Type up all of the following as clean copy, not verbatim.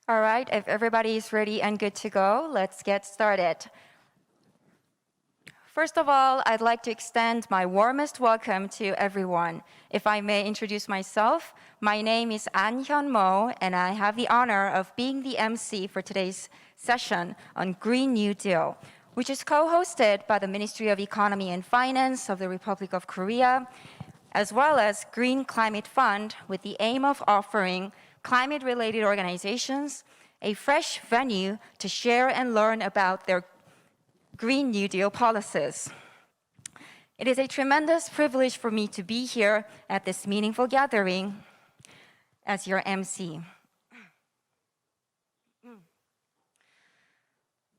All right, if everybody is ready and good to go, let's get started. First of all, I'd like to extend my warmest welcome to everyone. If I may introduce myself, my name is An Hyun-mo, and I have the honor of being the MC for today's session on Green New Deal, which is co-hosted by the Ministry of Economy and Finance of the Republic of Korea, as well as Green Climate Fund, with the aim of offering climate-related organizations a fresh venue to share and learn about their Green New Deal policies. It is a tremendous privilege for me to be here at this meaningful gathering as your MC.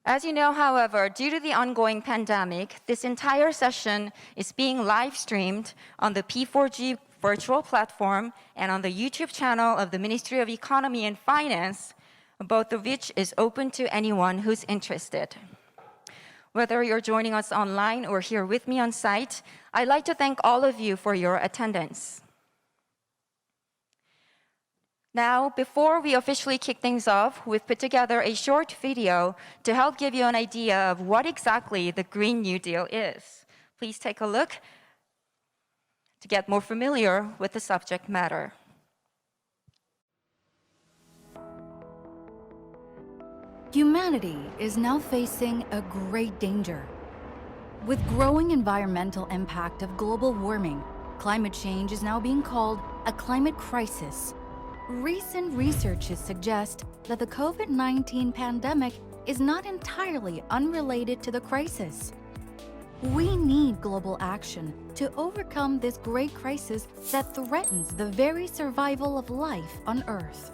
As you know, however, due to the ongoing pandemic, this entire session is being live streamed on the P4G virtual platform and on the YouTube channel of the Ministry of Economy and Finance, both of which is open to anyone who's interested. Whether you're joining us online or here with me on site, I'd like to thank all of you for your attendance. Now, before we officially kick things off, we've put together a short video to help give you an idea of what exactly the Green New Deal is. Please take a look to get more familiar with the subject matter. Humanity is now facing a great danger. With growing environmental impact of global warming, climate change is now being called a climate crisis. Recent researches suggest that the COVID-19 pandemic is not entirely unrelated to the crisis. We need global action to overcome this great crisis that threatens the very survival of life on Earth.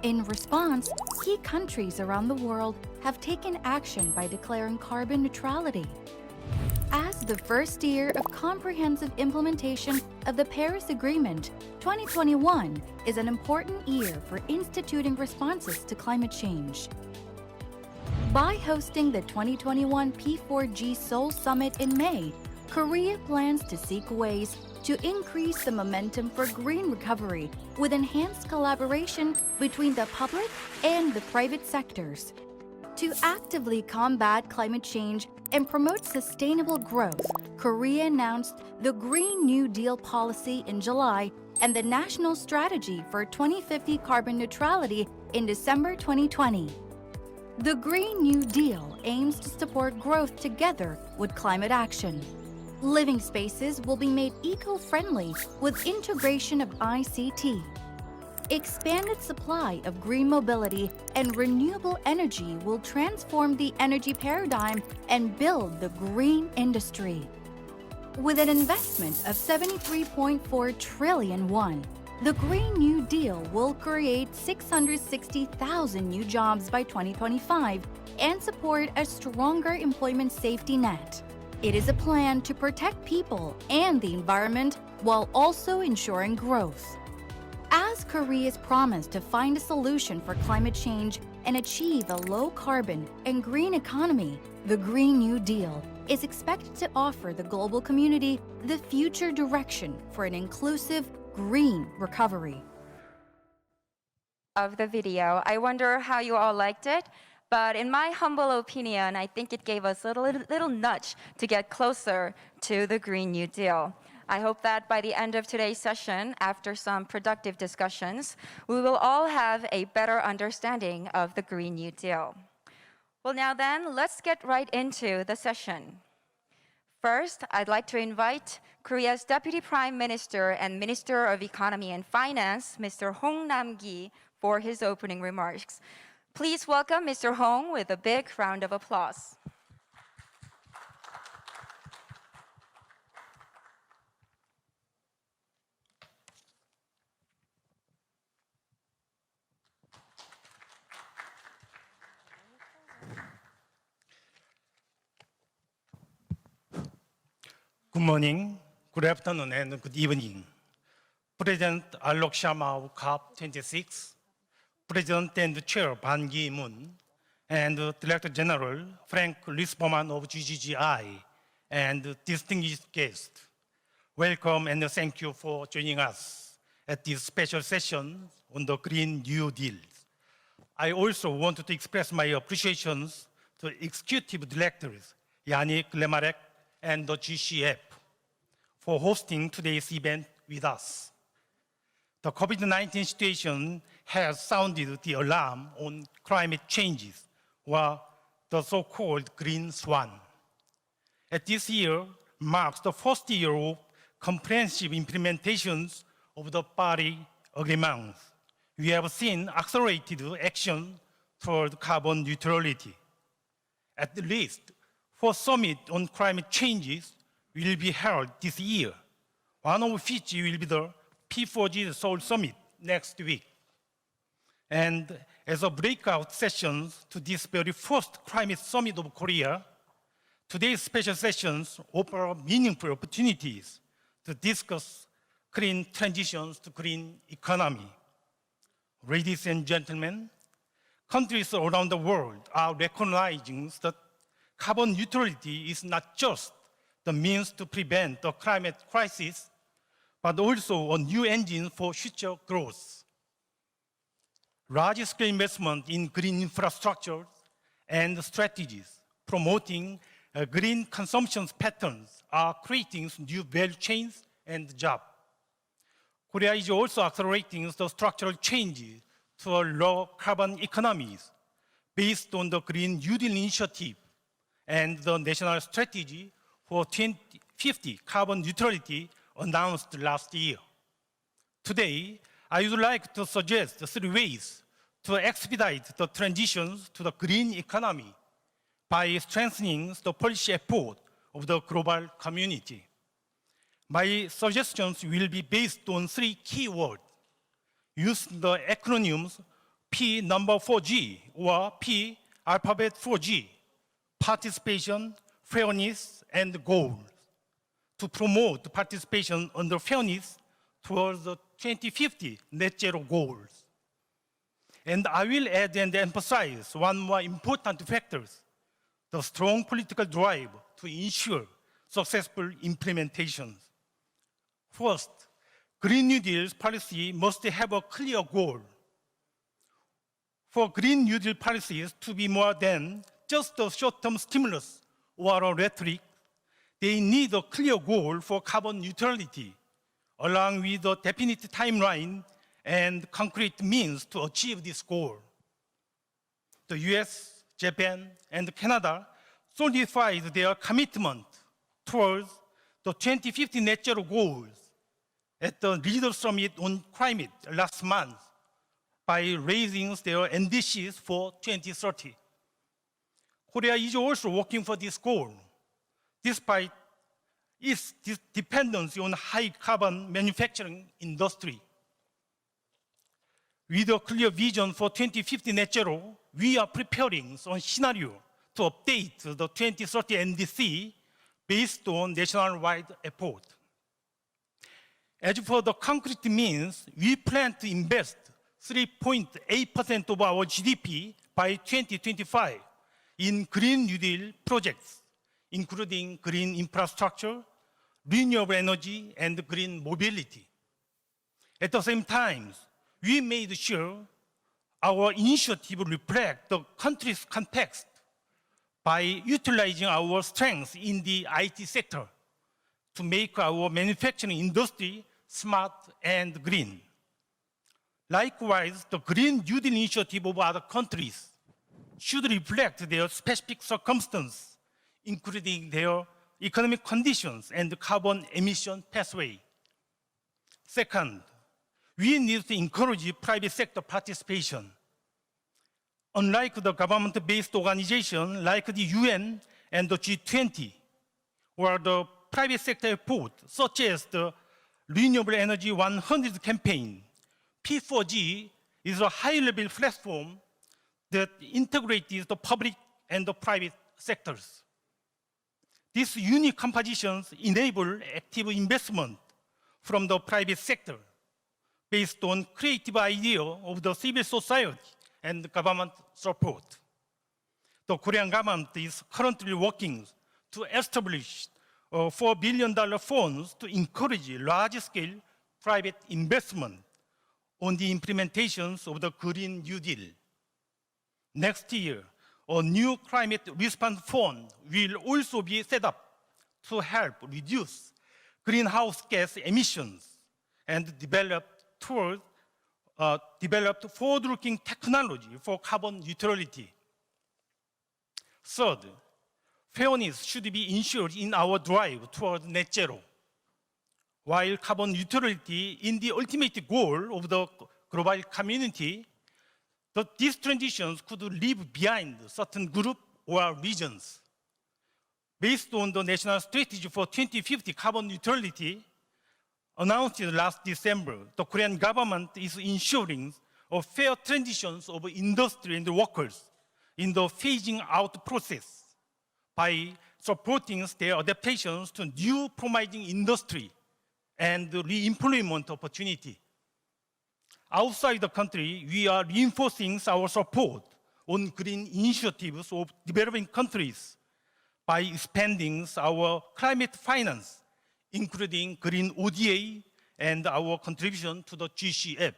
In response, key countries around the world have taken action by declaring carbon neutrality. As the first year of comprehensive implementation of the Paris Agreement, 2021 is an important year for instituting responses to climate change. By hosting the 2021 P4G Seoul Summit in May, Korea plans to seek ways to increase the momentum for green recovery with enhanced collaboration between the public and the private sectors. To actively combat climate change and promote sustainable growth, Korea announced the Green New Deal policy in July and the National Strategy for 2050 Carbon Neutrality in December 2020. The Green New Deal aims to support growth together with climate action. Living spaces will be made eco-friendly with integration of ICT. Expanded supply of green mobility and renewable energy will transform the energy paradigm and build the green industry. With an investment of 73.4 trillion won, the Green New Deal will create 660,000 new jobs by 2025 and support a stronger employment safety net. It is a plan to protect people and the environment while also ensuring growth. As Korea's promise to find a solution for climate change and achieve a low-carbon and green economy, the Green New Deal is expected to offer the global community the future direction for an inclusive, green recovery. Of the video, I wonder how you all liked it. But in my humble opinion, I think it gave us a little nudge to get closer to the Green New Deal. I hope that by the end of today's session, after some productive discussions, we will all have a better understanding of the Green New Deal. Well, now then, let's get right into the session. First, I'd like to invite Korea's Deputy Prime Minister and Minister of Economy and Finance, Mr. Hong Nam-gi, for his opening remarks. Please welcome Mr. Hong with a big round of applause. Good morning, good afternoon, and good evening. President Alok Sharma of COP26, President and Chair Ban Ki-moon, and Director General Frank Lisberman of GGGI, and distinguished guests. Welcome and thank you for joining us at this special session on the Green New Deal. I also want to express my appreciations to executive directors, Yannick Lemarek and the GCF, for hosting today's event with us. The COVID-19 situation has sounded the alarm on climate changes, or the so-called green swan. At this year marks the first year of comprehensive implementations of the Paris Agreement. We have seen accelerated action toward carbon neutrality. At least 4 summits on climate changes will be held this year, one of which will be the P4G Seoul Summit next week. And as a breakout sessions to this very first climate summit of Korea, today's special sessions offer meaningful opportunities to discuss green transitions to green economy. Ladies and gentlemen, countries around the world are recognizing that carbon neutrality is not just the means to prevent the climate crisis, but also a new engine for future growth. Large-scale investment in green infrastructure and strategies promoting green consumption patterns are creating new value chains and jobs. Korea is also accelerating the structural changes to low carbon economies based on the Green-New-Deal initiative and the national strategy for 2050 carbon neutrality announced last year. Today, I would like to suggest 3 ways to expedite the transitions to the green economy by strengthening the policy effort of the global community. My suggestions will be based on 3 key words. Use the acronyms P4G or P alphabet 4G, participation, fairness, and goals, to promote participation under fairness towards the 2050 net zero goals. And I will add and emphasize one more important factor, the strong political drive to ensure successful implementations. First, Green New Deal's policy must have a clear goal. For Green New Deal policies to be more than just a short-term stimulus or a rhetoric, they need a clear goal for carbon neutrality, along with a definite timeline and concrete means to achieve this goal. The US, Japan, and Canada solidified their commitment towards the 2050 net zero goals at the Leader Summit on Climate last month by raising their ambitions for 2030. Korea is also working for this goal, despite its dependency on high carbon manufacturing industry. With a clear vision for 2050 net zero, we are preparing a scenario to update the 2030 NDC based on nationwide effort. As for the concrete means, we plan to invest 3.8% of our GDP by 2025 in Green New Deal projects, including green infrastructure, renewable energy, and green mobility. At the same time, we made sure our initiative reflects the country's context by utilizing our strengths in the IT sector to make our manufacturing industry smart and green. Likewise, the Green New Deal initiative of other countries should reflect their specific circumstances, including their economic conditions and carbon emission pathway. Second, we need to encourage private sector participation. Unlike the government-based organizations like the UN and the G20, or the private sector effort, such as the Renewable Energy 100 campaign, P4G is a high-level platform that integrates the public and the private sectors. These unique compositions enable active investment from the private sector based on creative idea of the civil society and government support. The Korean government is currently working to establish a $4 billion funds to encourage large-scale private investment on the implementations of the Green New Deal. next year, a new climate response fund will also be set up to help reduce greenhouse gas emissions and develop forward-looking technology for carbon neutrality. Third, fairness should be ensured in our drive toward net zero. While carbon neutrality is the ultimate goal of the global community, these transitions could leave behind certain groups or regions. Based on the National Strategy for 2050 Carbon Neutrality, announced last December, the Korean government is ensuring a fair transition of industry and workers in the phasing out process by supporting their adaptations to new promising industry and re-employment opportunity. Outside the country, we are reinforcing our support on green initiatives of developing countries by expanding our climate finance, including Green ODA and our contribution to the GCF.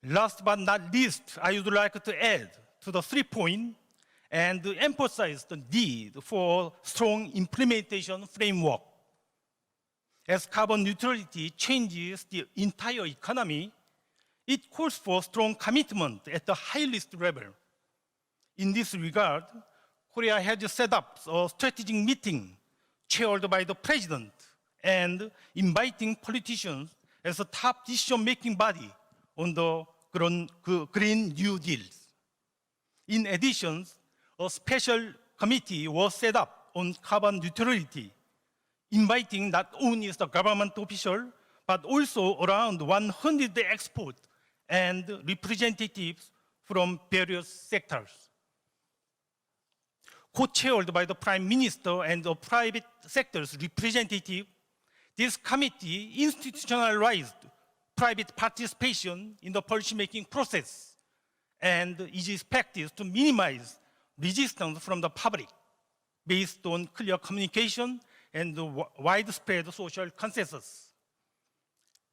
Last but not least, I would like to add to the 3 points and emphasize the need for strong implementation framework. As carbon neutrality changes the entire economy, it calls for strong commitment at the highest level. In this regard, Korea has set up a strategic meeting chaired by the president and inviting politicians as a top decision-making body on the Green New Deal. In addition, a special committee was set up on carbon neutrality, inviting not only the government officials, but also around 100 experts and representatives from various sectors. Co-chaired by the Prime Minister and the private sector's representative, this committee institutionalized private participation in the policymaking process and is expected to minimize resistance from the public based on clear communication and widespread social consensus.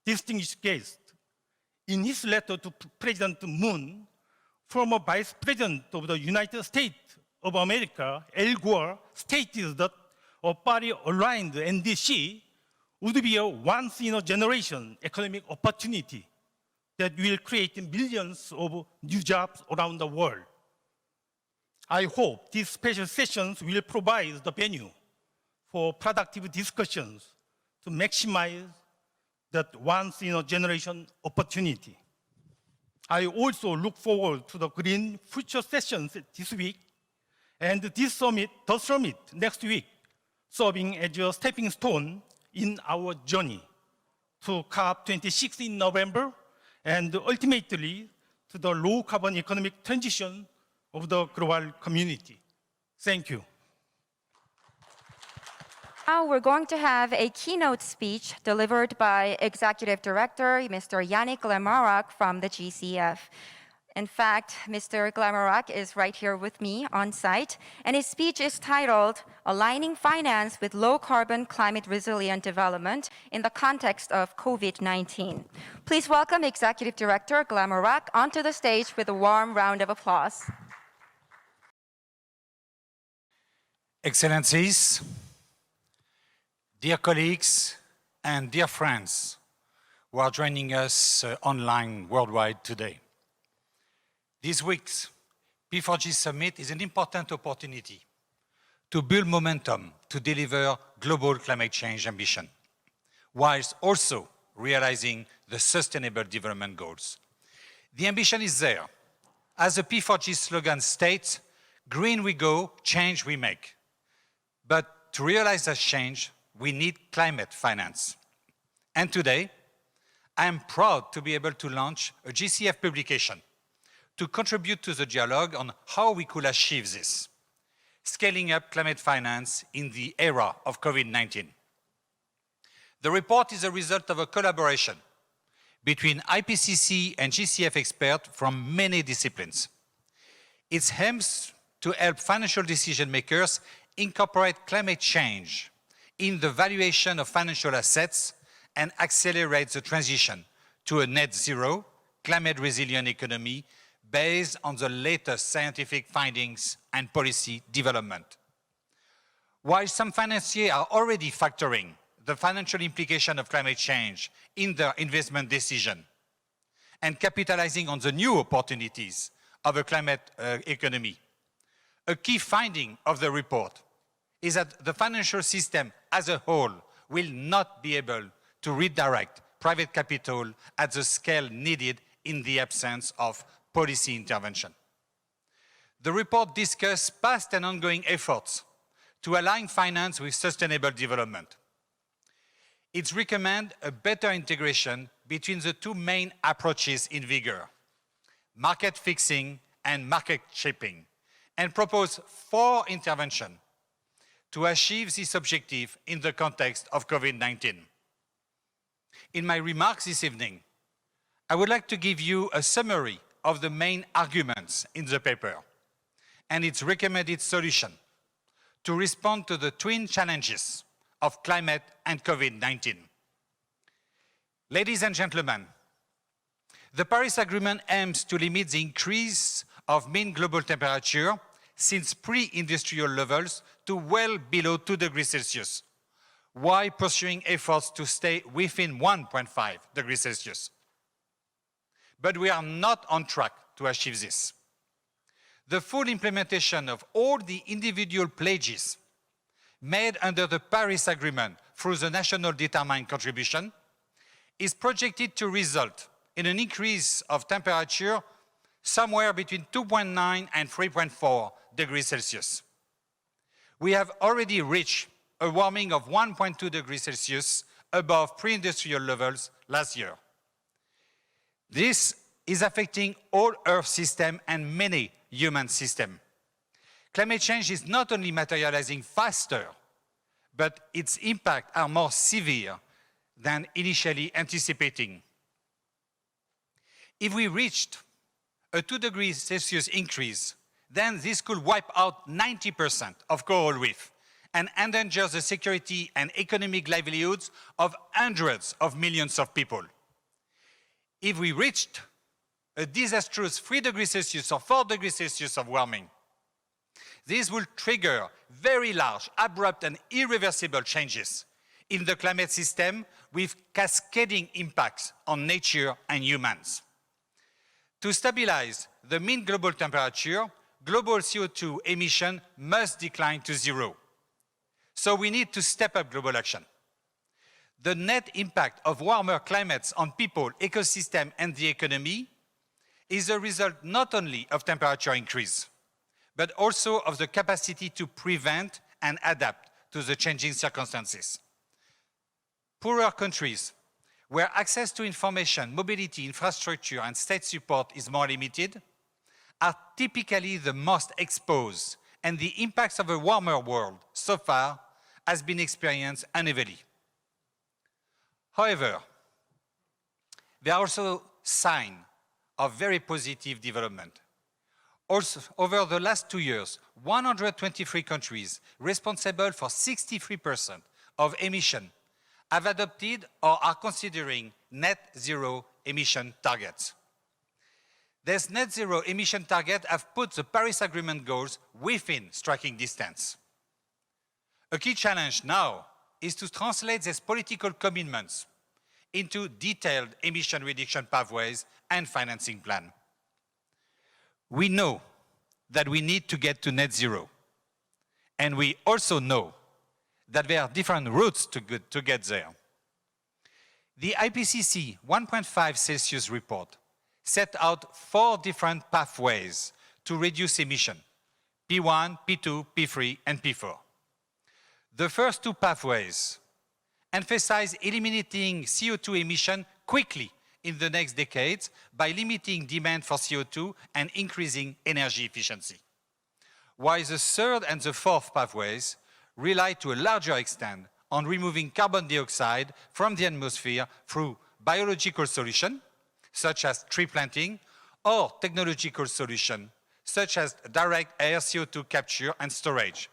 Distinguished guests, in his letter to President Moon, former Vice President of the United States of America, Al Gore, stated that a party-aligned NDC would be a once-in-a-generation economic opportunity that will create millions of new jobs around the world. I hope these special sessions will provide the venue for productive discussions to maximize that once-in-a-generation opportunity. I also look forward to the Green Future sessions this week and this summit, the summit next week, serving as a stepping stone in our journey to COP26 in November and ultimately to the low-carbon economic transition of the global community. Thank you. Now we're going to have a keynote speech delivered by Executive Director Mr. Yannick Glamarac from the GCF. In fact, Mr. Glamarac is right here with me on site, and his speech is titled Aligning Finance with Low-Carbon Climate Resilient Development in the Context of COVID-19. Please welcome Executive Director Glamarac onto the stage with a warm round of applause. Excellencies, dear colleagues, and dear friends who are joining us online worldwide today. This week's P4G Summit is an important opportunity to build momentum to deliver global climate change ambition, whilst also realizing the Sustainable Development Goals. The ambition is there. As the P4G slogan states, green we go, change we make. But to realize that change, we need climate finance. And today, I am proud to be able to launch a GCF publication to contribute to the dialogue on how we could achieve this, scaling up climate finance in the era of COVID-19. The report is a result of a collaboration between IPCC and GCF experts from many disciplines. It aims to help financial decision makers incorporate climate change in the valuation of financial assets and accelerate the transition to a net zero, climate resilient economy based on the latest scientific findings and policy development. While some financiers are already factoring the financial implication of climate change in their investment decision and capitalizing on the new opportunities of a climate economy, a key finding of the report is that the financial system as a whole will not be able to redirect private capital at the scale needed in the absence of policy intervention. The report discussed past and ongoing efforts to align finance with sustainable development. It recommends a better integration between the two main approaches in vigor, market fixing and market shaping, and propose 4 interventions to achieve this objective in the context of COVID-19. In my remarks this evening, I would like to give you a summary of the main arguments in the paper and its recommended solution to respond to the twin challenges of climate and COVID-19. Ladies and gentlemen, the Paris Agreement aims to limit the increase of mean global temperature since pre-industrial levels to well below 2 degrees Celsius, while pursuing efforts to stay within 1.5 degrees Celsius. But we are not on track to achieve this. The full implementation of all the individual pledges made under the Paris Agreement through the national determined contribution is projected to result in an increase of temperature somewhere between 2.9 and 3.4 degrees Celsius. We have already reached a warming of 1.2 degrees Celsius above pre-industrial levels last year. This is affecting all Earth systems and many human systems. Climate change is not only materializing faster, but its impacts are more severe than initially anticipating. If we reached a 2 degrees Celsius increase, then this could wipe out 90% of coral reef and endanger the security and economic livelihoods of hundreds of millions of people. If we reached a disastrous 3 degrees Celsius or 4 degrees Celsius of warming, this will trigger very large, abrupt and irreversible changes in the climate system with cascading impacts on nature and humans. To stabilize the mean global temperature, global CO2 emission must decline to 0. So we need to step up global action. The net impact of warmer climates on people, ecosystem, and the economy is a result not only of temperature increase, but also of the capacity to prevent and adapt to the changing circumstances. Poorer countries, where access to information, mobility, infrastructure, and state support is more limited, are typically the most exposed, and the impacts of a warmer world so far has been experienced unevenly. However, there are also signs of very positive development. Also, over the last 2 years, 123 countries responsible for 63% of emission have adopted or are considering net zero emission targets. These net zero emission targets have put the Paris Agreement goals within striking distance. A key challenge now is to translate these political commitments into detailed emission reduction pathways and financing plans. We know that we need to get to net zero, and we also know that there are different routes to get there. The IPCC 1.5 Celsius report set out 4 different pathways to reduce emission: P1, P2, P3, and P4. The first 2 pathways emphasize eliminating CO2 emission quickly in the next decades by limiting demand for CO2 and increasing energy efficiency. While the third and the fourth pathways rely to a larger extent on removing carbon dioxide from the atmosphere through biological solutions, such as tree planting, or technological solutions, such as direct air CO2 capture and storage,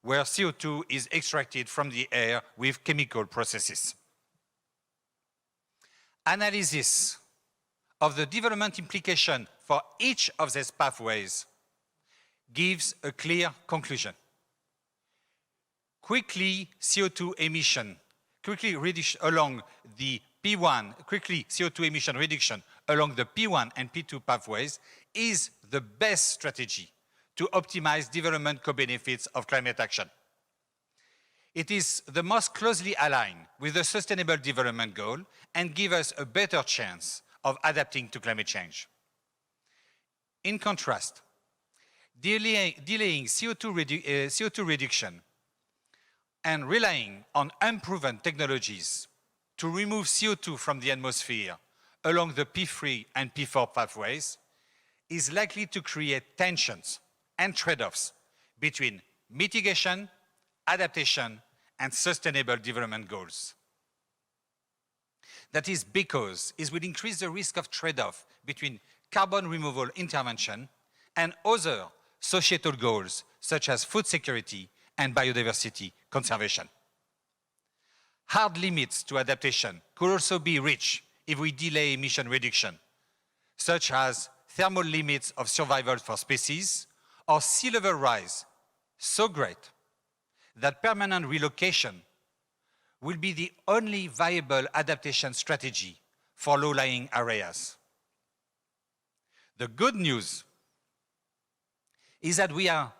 where CO2 is extracted from the air with chemical processes. Analysis of the development implication for each of these pathways gives a clear conclusion. Quickly CO2 emission along the P1 and P2 pathways is the best strategy to optimize development co-benefits of climate action. It is the most closely aligned with the Sustainable Development Goal and gives us a better chance of adapting to climate change. In contrast, delaying CO2 reduction and relying on unproven technologies to remove CO2 from the atmosphere along the P3 and P4 pathways is likely to create tensions and trade-offs between mitigation, adaptation, and sustainable development goals. That is because it will increase the risk of trade-off between carbon removal intervention and other societal goals such as food security and biodiversity conservation. Hard limits to adaptation could also be reached if we delay emission reduction, such as thermal limits of survival for species or sea level rise so great that permanent relocation will be the only viable adaptation strategy for low-lying areas. The good news is that we can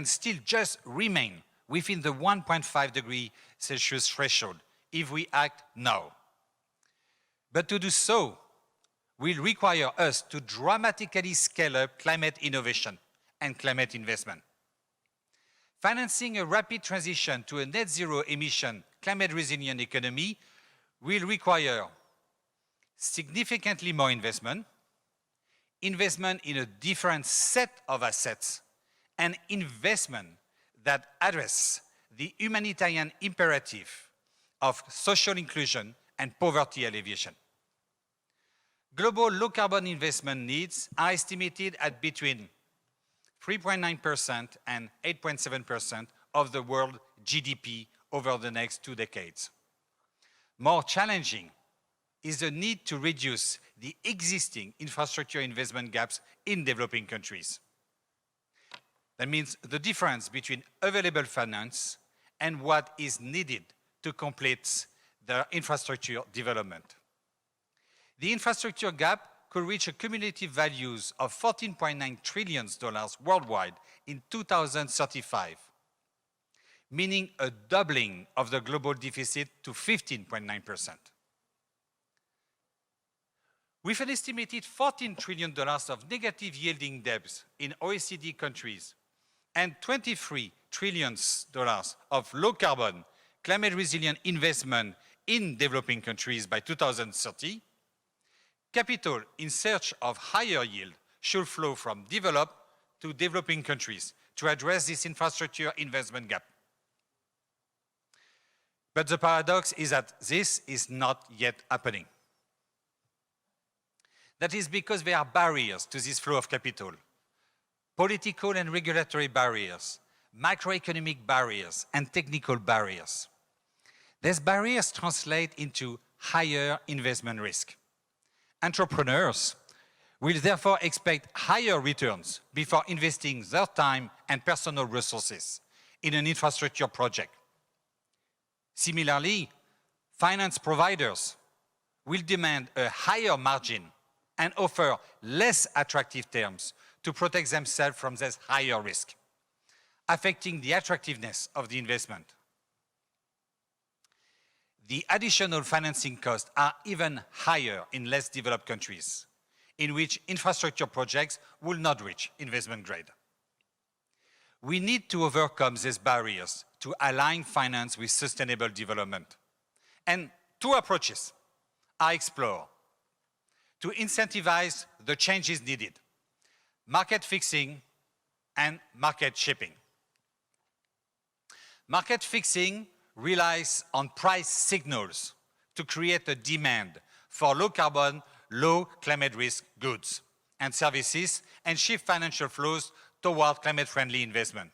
still just remain within the 1.5 degrees Celsius threshold if we act now. But to do so will require us to dramatically scale up climate innovation and climate investment. Financing a rapid transition to a net zero emission, climate resilient economy will require significantly more investment in a different set of assets, and investment that address the humanitarian imperative of social inclusion and poverty alleviation. Global low-carbon investment needs are estimated at between 3.9% and 8.7% of the world GDP over the next 2 decades. More challenging is the need to reduce the existing infrastructure investment gaps in developing countries. That means the difference between available finance and what is needed to complete the infrastructure development. The infrastructure gap could reach a cumulative values of $14.9 trillion worldwide in 2035, meaning a doubling of the global deficit to 15.9%. With an estimated $14 trillion of negative yielding debts in OECD countries and $23 trillion of low-carbon, climate-resilient investment in developing countries by 2030, capital in search of higher yield should flow from developed to developing countries to address this infrastructure investment gap. But the paradox is that this is not yet happening. That is because there are barriers to this flow of capital. Political and regulatory barriers, macroeconomic barriers, and technical barriers. These barriers translate into higher investment risk. Entrepreneurs will therefore expect higher returns before investing their time and personal resources in an infrastructure project. Similarly, finance providers will demand a higher margin and offer less attractive terms to protect themselves from this higher risk, affecting the attractiveness of the investment. The additional financing costs are even higher in less developed countries, in which infrastructure projects will not reach investment grade. We need to overcome these barriers to align finance with sustainable development. And 2 approaches are explored to incentivize the changes needed: market fixing and market shaping. Market fixing relies on price signals to create a demand for low carbon, low climate risk goods and services and shift financial flows toward climate-friendly investment.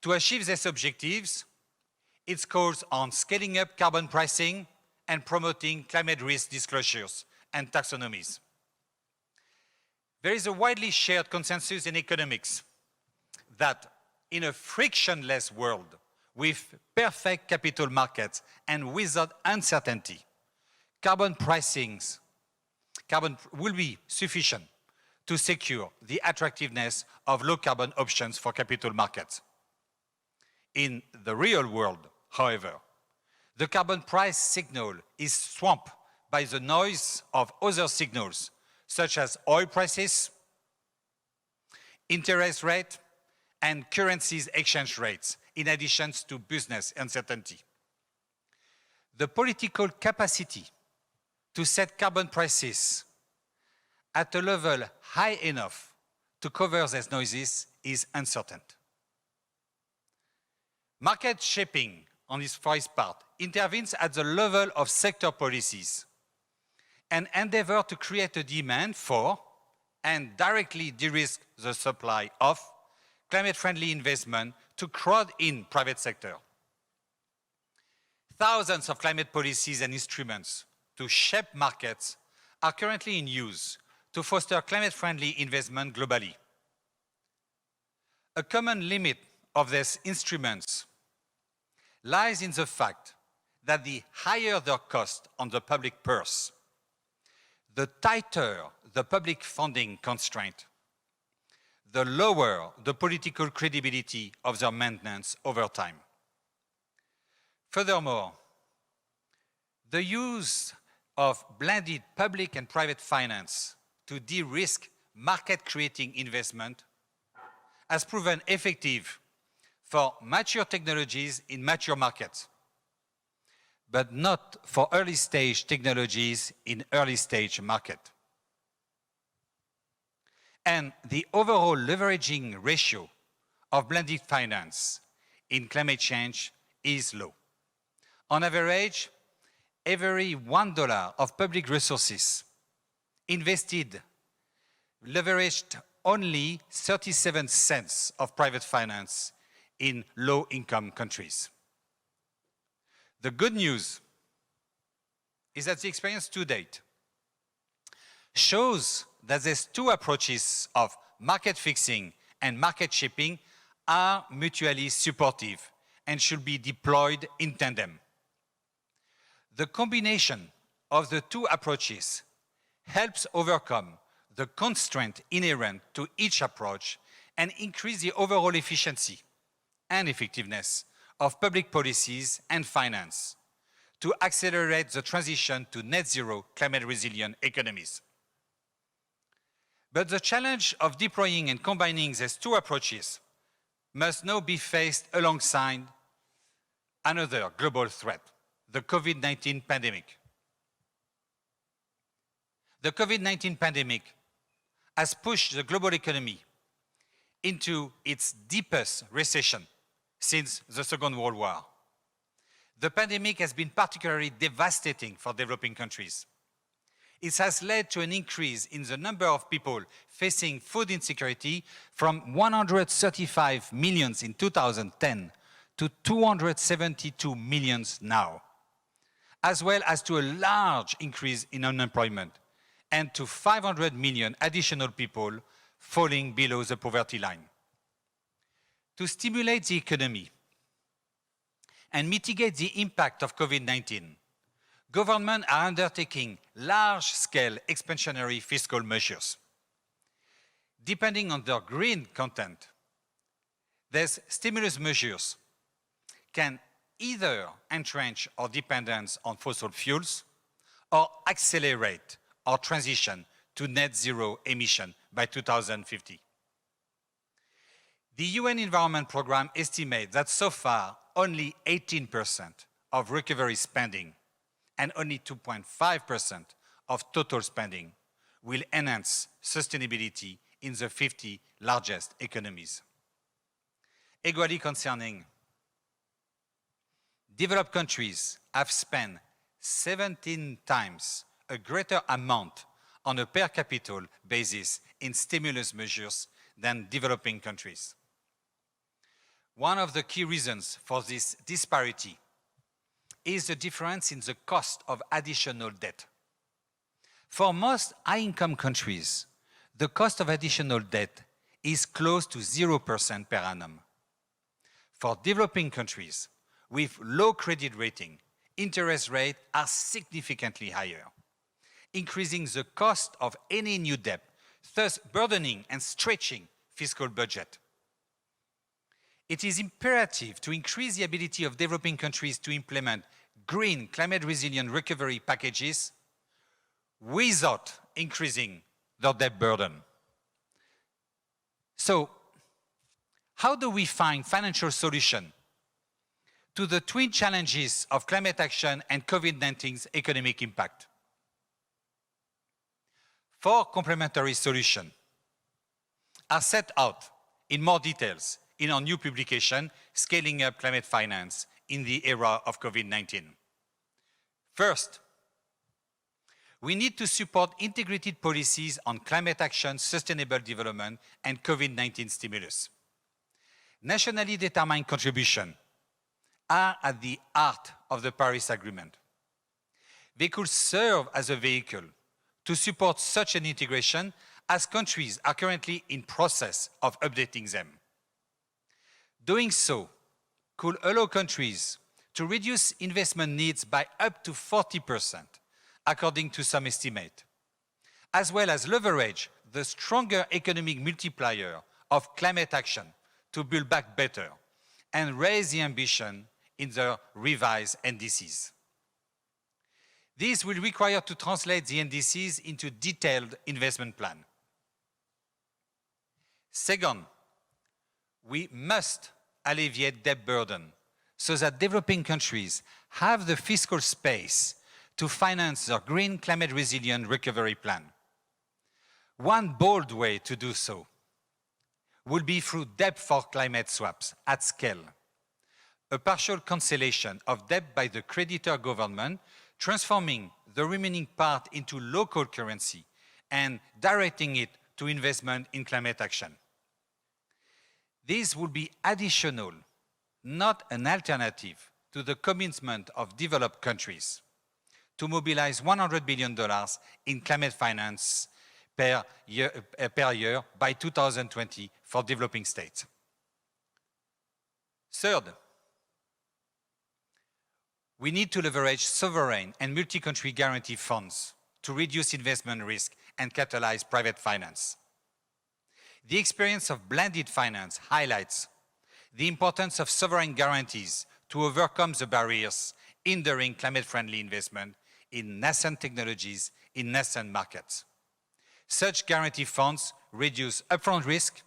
To achieve these objectives, it calls on scaling up carbon pricing and promoting climate risk disclosures and taxonomies. There is a widely shared consensus in economics that in a frictionless world with perfect capital markets and without uncertainty, carbon pricings will be sufficient to secure the attractiveness of low-carbon options for capital markets. In the real world, however, the carbon price signal is swamped by the noise of other signals, such as oil prices, interest rate, and currencies exchange rates, in addition to business uncertainty. The political capacity to set carbon prices at a level high enough to cover these noises is uncertain. Market shaping, on its first part, intervenes at the level of sector policies and endeavor to create a demand for and directly de-risk the supply of climate-friendly investment to crowd in private sector. Thousands of climate policies and instruments to shape markets are currently in use to foster climate-friendly investment globally. A common limit of these instruments lies in the fact that the higher their cost on the public purse, the tighter the public funding constraint, the lower the political credibility of their maintenance over time. Furthermore, the use of blended public and private finance to de-risk market-creating investment has proven effective for mature technologies in mature markets, but not for early-stage technologies in early-stage market. And the overall leveraging ratio of blended finance in climate change is low. On average, every $1 of public resources invested leveraged only 37 cents of private finance in low-income countries. The good news is that the experience to date shows that these two approaches of market fixing and market shaping are mutually supportive and should be deployed in tandem. The combination of the two approaches helps overcome the constraint inherent to each approach and increase the overall efficiency and effectiveness of public policies and finance to accelerate the transition to net zero climate resilient economies. But the challenge of deploying and combining these two approaches must now be faced alongside another global threat, the COVID-19 pandemic. The COVID-19 pandemic has pushed the global economy into its deepest recession since the Second World War. The pandemic has been particularly devastating for developing countries. It has led to an increase in the number of people facing food insecurity from 135 million in 2010 to 272 million now, as well as to a large increase in unemployment and to 500 million additional people falling below the poverty line. To stimulate the economy and mitigate the impact of COVID-19, governments are undertaking large-scale expansionary fiscal measures. Depending on their green content, these stimulus measures can either entrench our dependence on fossil fuels or accelerate our transition to net zero emission by 2050. The UN Environment Programme estimates that so far only 18% of recovery spending and only 2.5% of total spending will enhance sustainability in the 50 largest economies. Equally concerning, developed countries have spent 17 times a greater amount on a per capita basis in stimulus measures than developing countries. One of the key reasons for this disparity is the difference in the cost of additional debt. For most high-income countries, the cost of additional debt is close to 0% per annum. For developing countries with low credit rating, interest rates are significantly higher, increasing the cost of any new debt, thus burdening and stretching fiscal budget. It is imperative to increase the ability of developing countries to implement green climate-resilient recovery packages without increasing their debt burden. So, how do we find financial solutions to the twin challenges of climate action and COVID-19's economic impact? 4 complementary solutions are set out in more details in our new publication, Scaling Up Climate Finance in the Era of COVID-19. First, we need to support integrated policies on climate action, sustainable development, and COVID-19 stimulus. Nationally determined contributions are at the heart of the Paris Agreement. They could serve as a vehicle to support such an integration as countries are currently in process of updating them. Doing so could allow countries to reduce investment needs by up to 40%, according to some estimate, as well as leverage the stronger economic multiplier of climate action to build back better and raise the ambition in the revised NDCs. This will require to translate the NDCs into detailed investment plan. Second, we must alleviate debt burden so that developing countries have the fiscal space to finance their green climate resilient recovery plan. One bold way to do so would be through debt for climate swaps at scale, a partial cancellation of debt by the creditor government, transforming the remaining part into local currency and directing it to investment in climate action. This would be additional, not an alternative, to the commitment of developed countries to mobilize $100 billion in climate finance per year by 2020 for developing states. Third, we need to leverage sovereign and multi-country guarantee funds to reduce investment risk and catalyze private finance. The experience of blended finance highlights the importance of sovereign guarantees to overcome the barriers hindering climate-friendly investment in nascent technologies in nascent markets. Such guarantee funds reduce upfront risk,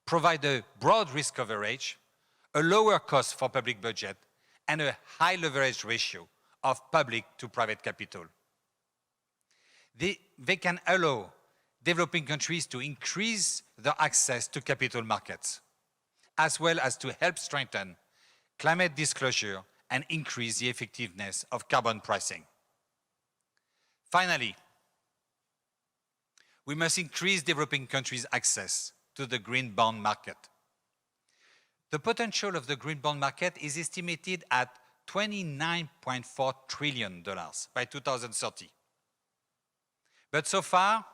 provide a broad risk coverage, a lower cost for public budget, and a high leverage ratio of public to private capital. They can allow developing countries to increase their access to capital markets, as well as to help strengthen climate disclosure and increase the effectiveness of carbon pricing. Finally, we must increase developing countries' access to the green bond market. The potential of the green bond market is estimated at $29.4 trillion by 2030. But so far,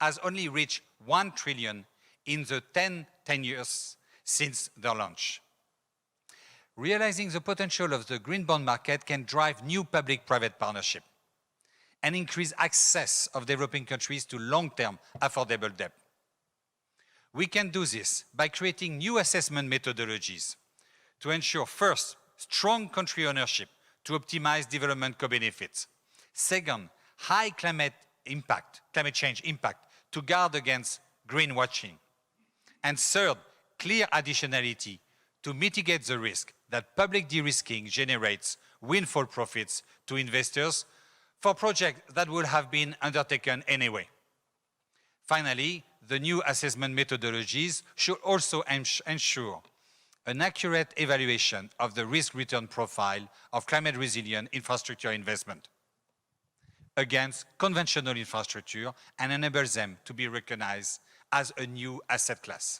has only reached $1 trillion in the 10 years since their launch. Realizing the potential of the green bond market can drive new public-private partnership and increase access of developing countries to long-term affordable debt. We can do this by creating new assessment methodologies to ensure, first, strong country ownership to optimize development co-benefits. Second, high climate change impact to guard against greenwashing. And third, clear additionality to mitigate the risk that public de-risking generates windfall profits to investors for projects that would have been undertaken anyway. Finally, the new assessment methodologies should also ensure an accurate evaluation of the risk-return profile of climate-resilient infrastructure investment against conventional infrastructure and enable them to be recognized as a new asset class.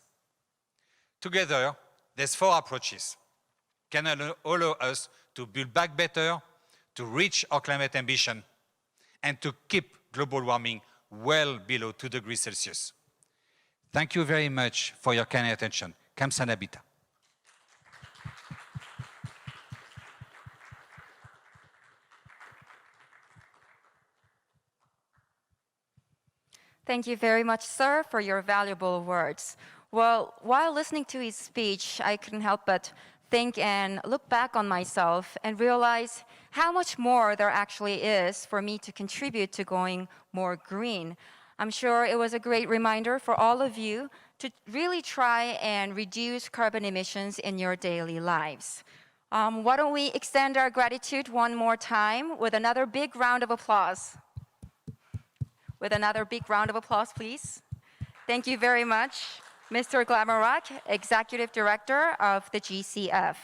Together, these 4 approaches can allow us to build back better, to reach our climate ambition and to keep global warming well below 2 degrees Celsius. Thank you very much for your kind attention. Kamsanabita. Thank you very much, sir, for your valuable words. Well, while listening to his speech, I couldn't help but think and look back on myself and realize how much more there actually is for me to contribute to going more green. I'm sure it was a great reminder for all of you to really try and reduce carbon emissions in your daily lives. Why don't we extend our gratitude one more time with another big round of applause? With another big round of applause, please. Thank you very much, Mr. Glamorak, Executive Director of the GCF.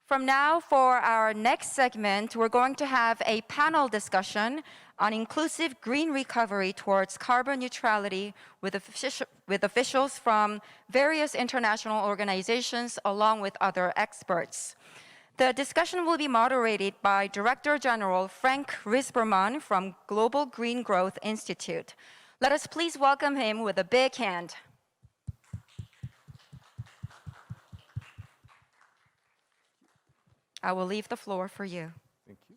From now, for our next segment, we're going to have a panel discussion on inclusive green recovery towards carbon neutrality with officials from various international organizations along with other experts. The discussion will be moderated by Director General Frank Risberman from Global Green Growth Institute. Let us please welcome him with a big hand. I will leave the floor for you. Thank you.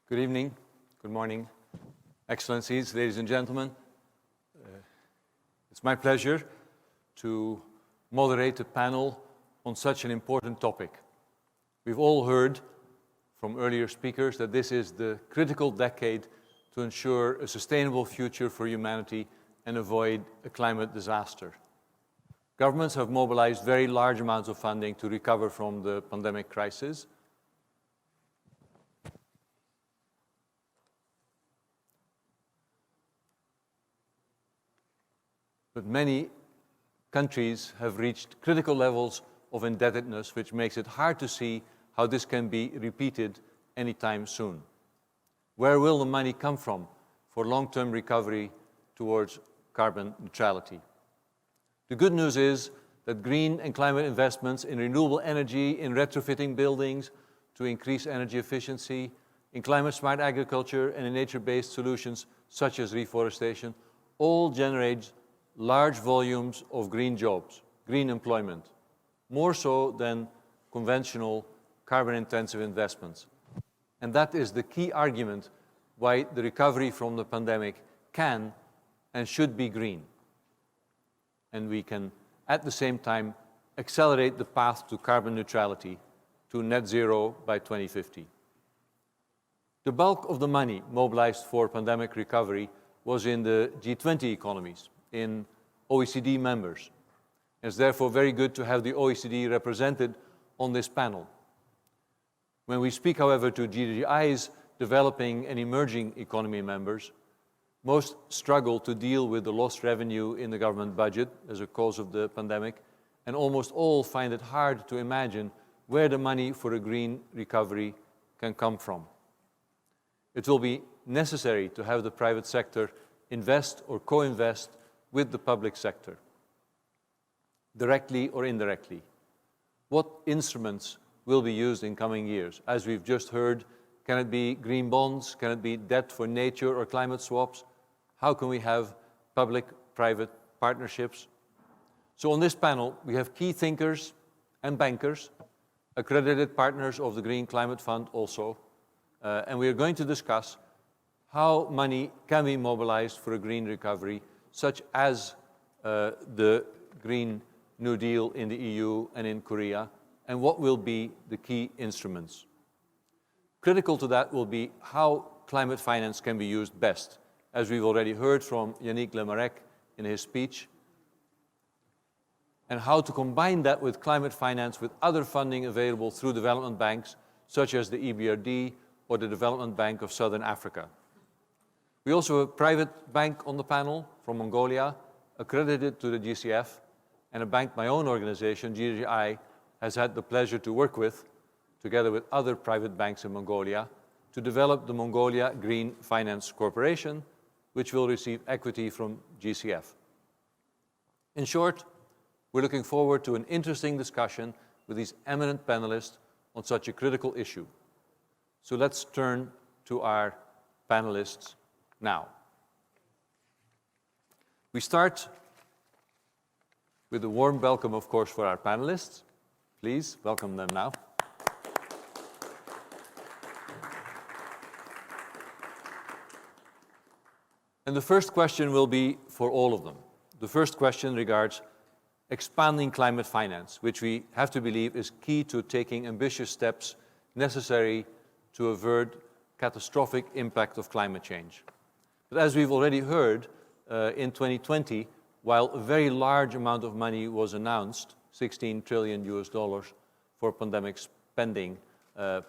Good evening, good morning, Excellencies, ladies and gentlemen. It's my pleasure to moderate a panel on such an important topic. We've all heard from earlier speakers that this is the critical decade to ensure a sustainable future for humanity and avoid a climate disaster. Governments have mobilized very large amounts of funding to recover from the pandemic crisis. But many countries have reached critical levels of indebtedness, which makes it hard to see how this can be repeated anytime soon. Where will the money come from for long-term recovery towards carbon neutrality? The good news is that green and climate investments in renewable energy, in retrofitting buildings to increase energy efficiency, in climate-smart agriculture, and in nature-based solutions such as reforestation, all generate large volumes of green jobs, green employment, more so than conventional carbon-intensive investments. And that is the key argument why the recovery from the pandemic can and should be green. And we can, at the same time, accelerate the path to carbon neutrality, to net zero by 2050. The bulk of the money mobilized for pandemic recovery was in the G20 economies, in OECD members. It's therefore very good to have the OECD represented on this panel. When we speak, however, to GDI's developing and emerging economy members, most struggle to deal with the lost revenue in the government budget as a cause of the pandemic, and almost all find it hard to imagine where the money for a green recovery can come from. It will be necessary to have the private sector invest or co-invest with the public sector, directly or indirectly. What instruments will be used in coming years? As we've just heard, can it be green bonds? Can it be debt for nature or climate swaps? How can we have public-private partnerships? So on this panel, we have key thinkers and bankers, accredited partners of the Green Climate Fund also, and we are going to discuss how money can be mobilized for a green recovery, such as the Green New Deal in the EU and in Korea, and what will be the key instruments. Critical to that will be how climate finance can be used best, as we've already heard from Yannick Lemarec in his speech, and how to combine that with climate finance with other funding available through development banks, such as the EBRD or the Development Bank of Southern Africa. We also have a private bank on the panel from Mongolia, accredited to the GCF, and a bank my own organization, GDI, has had the pleasure to work with, together with other private banks in Mongolia, to develop the Mongolia Green Finance Corporation, which will receive equity from GCF. In short, we're looking forward to an interesting discussion with these eminent panelists on such a critical issue. So let's turn to our panelists now. We start with a warm welcome, of course, for our panelists. Please welcome them now. And the first question will be for all of them. The first question regards expanding climate finance, which we have to believe is key to taking ambitious steps necessary to avert catastrophic impact of climate change. But as we've already heard, in 2020, while a very large amount of money was announced, $16 trillion for pandemic spending,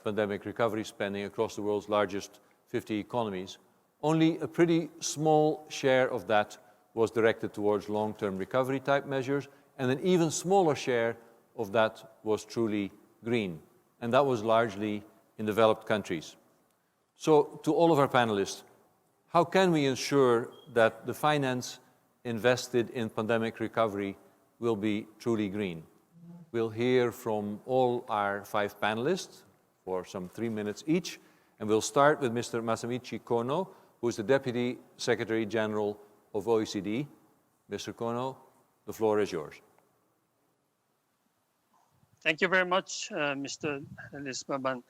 pandemic recovery spending across the world's largest 50 economies, only a pretty small share of that was directed towards long-term recovery type measures, and an even smaller share of that was truly green. And that was largely in developed countries. So to all of our panelists, how can we ensure that the finance invested in pandemic recovery will be truly green? We'll hear from all our 5 panelists for some 3 minutes each, and we'll start with Mr. Masamichi Kono, who is the Deputy Secretary General of OECD. Mr. Kono, the floor is yours. Thank you very much, Mr. Lisbaban.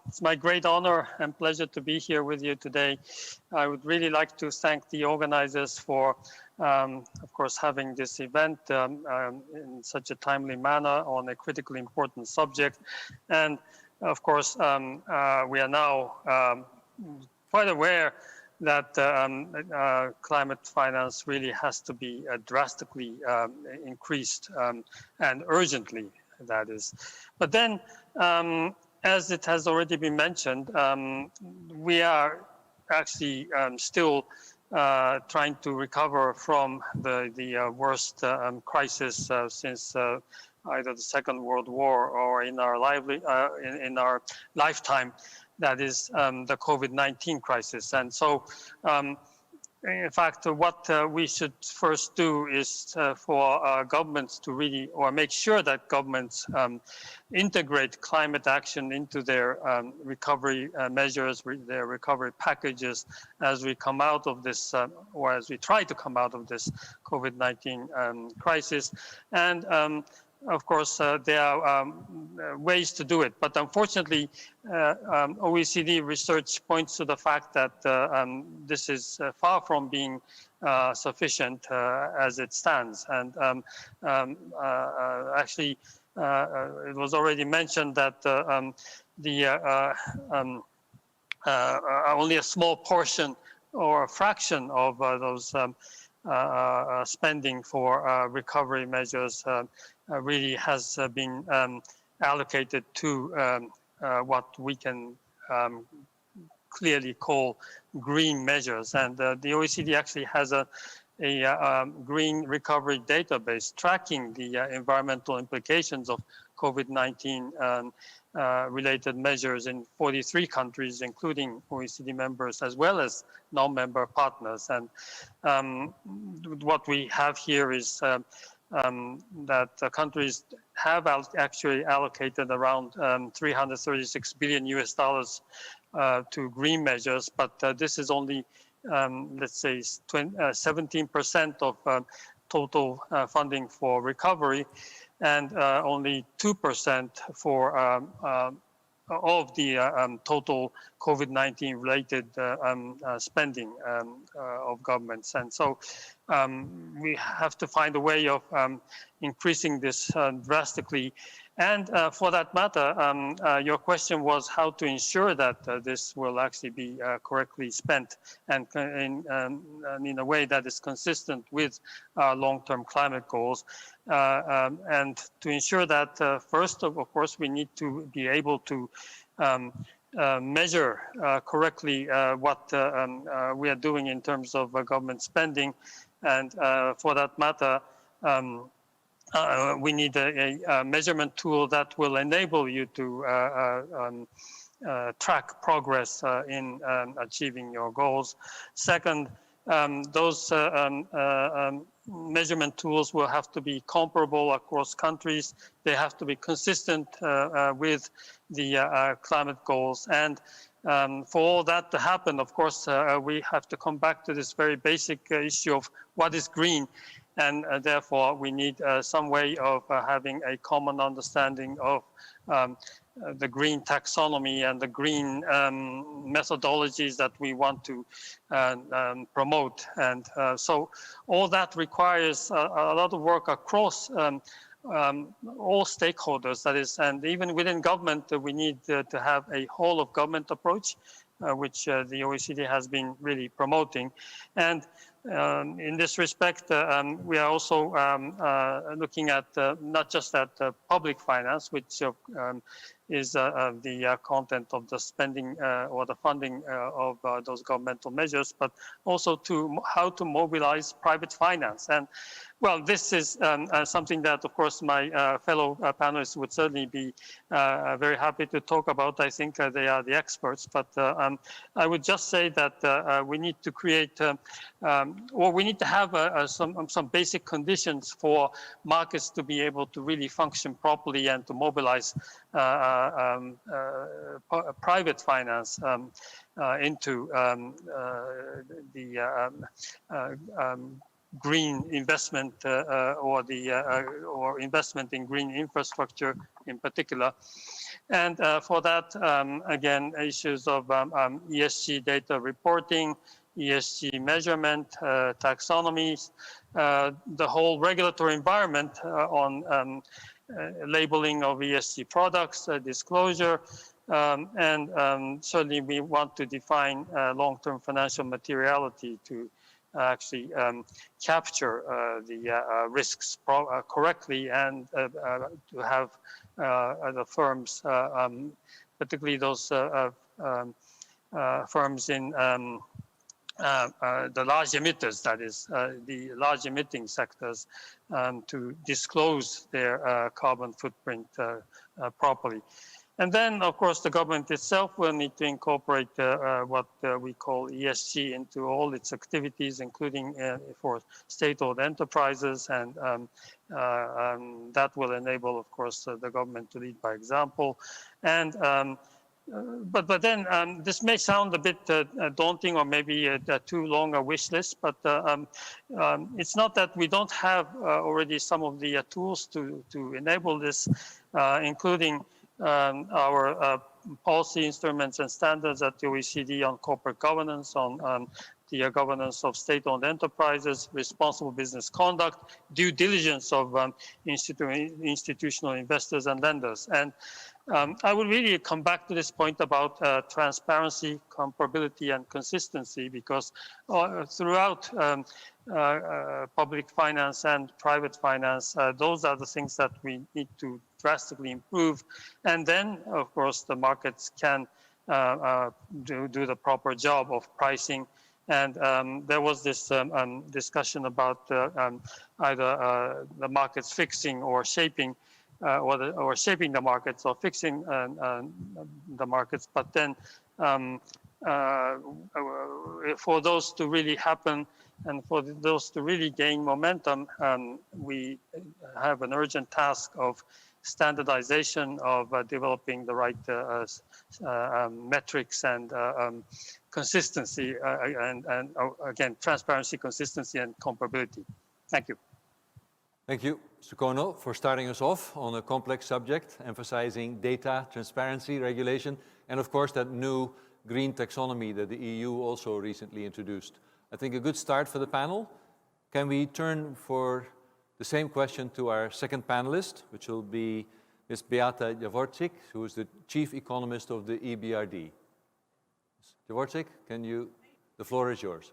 It's my great honor and pleasure to be here with you today. I would really like to thank the organizers for, of course, having this event in such a timely manner on a critically important subject. And of course, we are now quite aware that climate finance really has to be drastically increased and urgently, that is. But then, as it has already been mentioned, we are actually still trying to recover from the worst crisis since either the Second World War or in our lifetime, that is the COVID-19 crisis. And so, in fact, what we should first do is for governments to really, or make sure that governments integrate climate action into their recovery measures, their recovery packages as we come out of this, or as we try to come out of this COVID-19 crisis. And of course, there are ways to do it, but unfortunately, OECD research points to the fact that this is far from being sufficient as it stands. And actually, it was already mentioned that only a small portion or a fraction of those spending for recovery measures really has been allocated to what we can clearly call green measures. And the OECD actually has a green recovery database tracking the environmental implications of COVID-19 related measures in 43 countries, including OECD members as well as non-member partners. And what we have here is that countries have actually allocated around $336 billion to green measures, but this is only, let's say, 17% of total funding for recovery, and only 2% for of the total COVID-19 related spending of governments. And so we have to find a way of increasing this drastically. And for that matter, your question was how to ensure that this will actually be correctly spent and in a way that is consistent with our long-term climate goals. And to ensure that, first, of course, we need to be able to measure correctly what we are doing in terms of government spending. And for that matter, we need a measurement tool that will enable you to track progress in achieving your goals. Second, those measurement tools will have to be comparable across countries. They have to be consistent with the climate goals. And for all that to happen, of course, we have to come back to this very basic issue of what is green. And therefore, we need some way of having a common understanding of the green taxonomy and the green methodologies that we want to promote. And so all that requires a lot of work across all stakeholders, that is, and even within government, we need to have a whole of government approach, which the OECD has been really promoting. And in this respect, we are also looking at not just at public finance, which is the content of the spending or the funding of those governmental measures, but also to how to mobilize private finance. And well, this is something that, of course, my fellow panelists would certainly be very happy to talk about. I think they are the experts, but I would just say that we need to create, or we need to have some basic conditions for markets to be able to really function properly and to mobilize private finance into the green investment or investment in green infrastructure in particular. And for that, again, issues of ESG data reporting, ESG measurement, taxonomies, the whole regulatory environment on labeling of ESG products, disclosure, and certainly we want to define long-term financial materiality to actually capture the risks correctly and to have the firms, particularly those firms in the large emitters, that is, the large emitting sectors, to disclose their carbon footprint properly. And then, of course, the government itself will need to incorporate what we call ESG into all its activities, including for state-owned enterprises, and that will enable, of course, the government to lead by example. And but then this may sound a bit daunting or maybe too long a wish list, but it's not that we don't have already some of the tools to enable this, including our policy instruments and standards at the OECD on corporate governance, on the governance of state-owned enterprises, responsible business conduct, due diligence of institutional investors and lenders. And I would really come back to this point about transparency, comparability, and consistency, because throughout public finance and private finance, those are the things that we need to drastically improve. And then, of course, the markets can do the proper job of pricing. And there was this discussion about either the markets fixing or shaping, or shaping the markets or fixing the markets. But then for those to really happen and for those to really gain momentum, we have an urgent task of standardization, of developing the right metrics and consistency, and again, transparency, consistency, and comparability. Thank you. Thank you, Mr. Kono, for starting us off on a complex subject, emphasizing data, transparency, regulation, and of course that new green taxonomy that the EU also recently introduced. I think a good start for the panel. Can we turn for the same question to our second panelist, which will be Ms. Beata Javorcik, who is the Chief Economist of the EBRD. Ms. Javorcik, the floor is yours.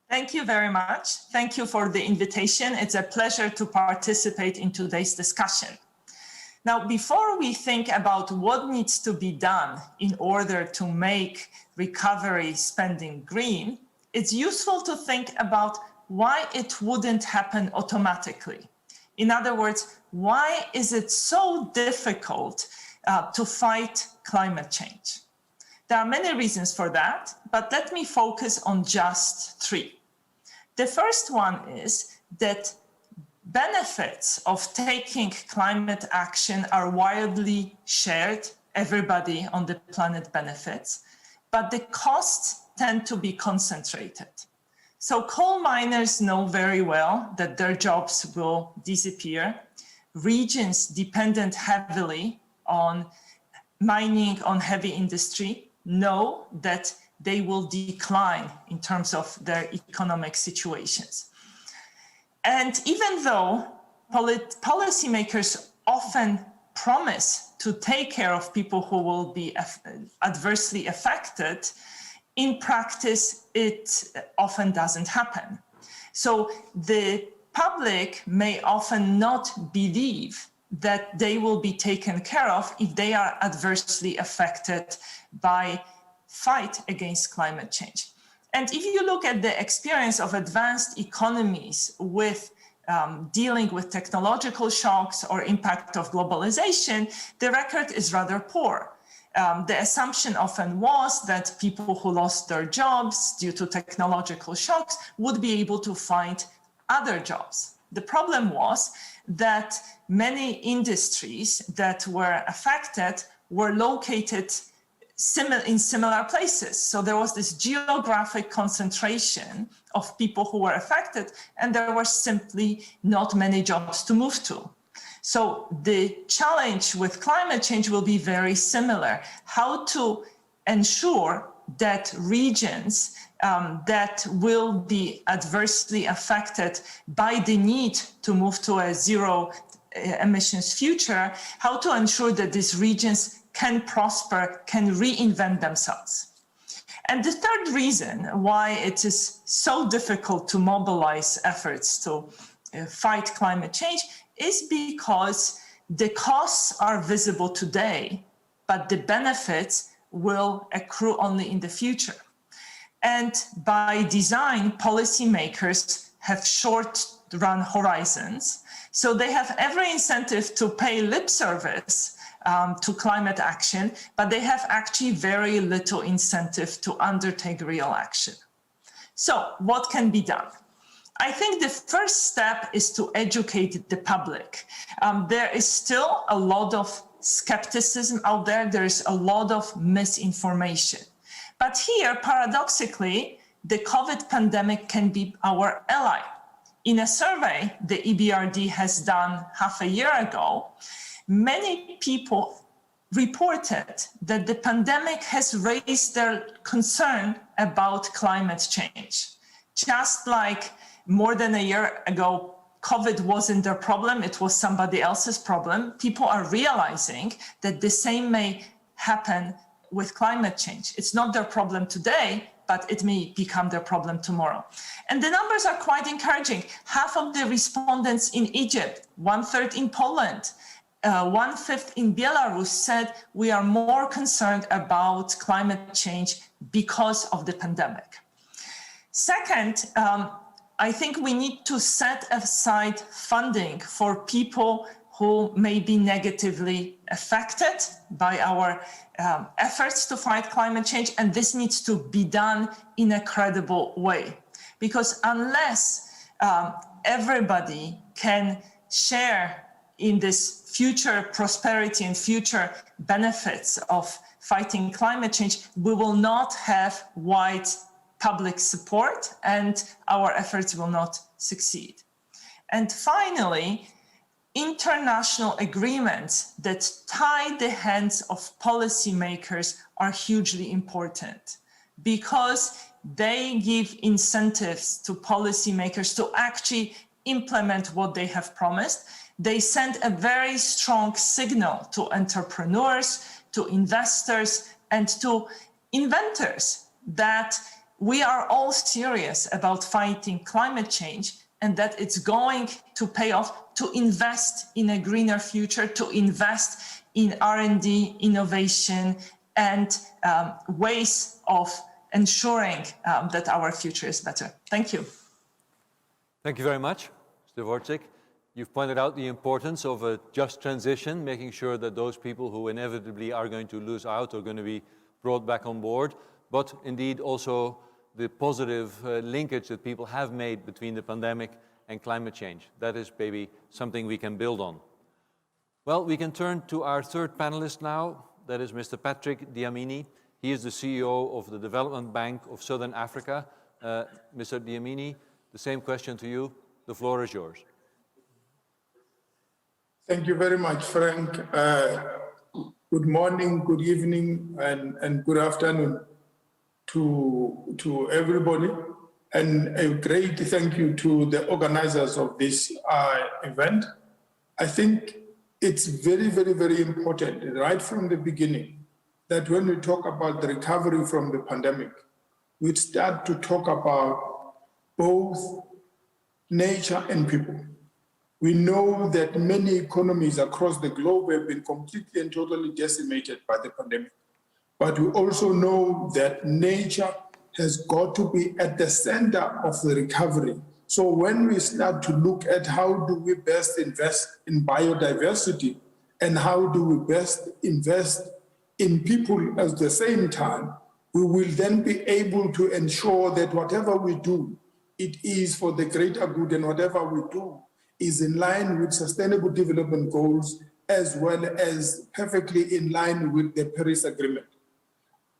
Thank you very much. Thank you for the invitation. It's a pleasure to participate in today's discussion. Now, before we think about what needs to be done in order to make recovery spending green, it's useful to think about why it wouldn't happen automatically. In other words, why is it so difficult to fight climate change? There are many reasons for that, but let me focus on just 3. The first one is that benefits of taking climate action are widely shared. Everybody on the planet benefits, but the costs tend to be concentrated. So coal miners know very well that their jobs will disappear. Regions dependent heavily on mining, on heavy industry, know that they will decline in terms of their economic situations. And even though policymakers often promise to take care of people who will be adversely affected, in practice, it often doesn't happen. So the public may often not believe that they will be taken care of if they are adversely affected by fight against climate change. And if you look at the experience of advanced economies with dealing with technological shocks or impact of globalization, the record is rather poor. The assumption often was that people who lost their jobs due to technological shocks would be able to find other jobs. The problem was that many industries that were affected were located in similar places. So there was this geographic concentration of people who were affected, and there were simply not many jobs to move to. So the challenge with climate change will be very similar. How to ensure that regions that will be adversely affected by the need to move to a zero emissions future, how to ensure that these regions can prosper, can reinvent themselves. And the third reason why it is so difficult to mobilize efforts to fight climate change is because the costs are visible today, but the benefits will accrue only in the future. And by design, policymakers have short-run horizons, so they have every incentive to pay lip service to climate action, but they have actually very little incentive to undertake real action. So what can be done? I think the first step is to educate the public. There is still a lot of skepticism out there. There's a lot of misinformation. But here, paradoxically, the COVID pandemic can be our ally. In a survey the EBRD has done half a year ago, many people reported that the pandemic has raised their concern about climate change. Just like more than a year ago, COVID wasn't their problem, it was somebody else's problem. People are realizing that the same may happen with climate change. It's not their problem today, but it may become their problem tomorrow. And the numbers are quite encouraging. Half of the respondents in Egypt, 1/3 in Poland, 1/5 in Belarus said we are more concerned about climate change because of the pandemic. Second, I think we need to set aside funding for people who may be negatively affected by our efforts to fight climate change, and this needs to be done in a credible way. Because unless everybody can share in this future prosperity and future benefits of fighting climate change, we will not have wide public support and our efforts will not succeed. And finally, international agreements that tie the hands of policymakers are hugely important because they give incentives to policymakers to actually implement what they have promised. They send a very strong signal to entrepreneurs, to investors, and to inventors that we are all serious about fighting climate change and that it's going to pay off to invest in a greener future, to invest in R&D, innovation, and ways of ensuring that our future is better. Thank you. Thank you very much, Mr. Dvorčík. You've pointed out the importance of a just transition, making sure that those people who inevitably are going to lose out are going to be brought back on board, but indeed also the positive linkage that people have made between the pandemic and climate change. That is maybe something we can build on. Well, we can turn to our third panelist now. That is Mr. Patrick Diamini. He is the CEO of the Development Bank of Southern Africa. Mr. Diamini, the same question to you. The floor is yours. Thank you very much, Frank. Good morning, good evening, and good afternoon to everybody. And a great thank you to the organizers of this event. I think it's very, very, very important right from the beginning that when we talk about the recovery from the pandemic, we start to talk about both nature and people. We know that many economies across the globe have been completely and totally decimated by the pandemic. But we also know that nature has got to be at the center of the recovery. So when we start to look at how do we best invest in biodiversity and how do we best invest in people at the same time, we will then be able to ensure that whatever we do, it is for the greater good, and whatever we do is in line with Sustainable Development Goals, as well as perfectly in line with the Paris Agreement.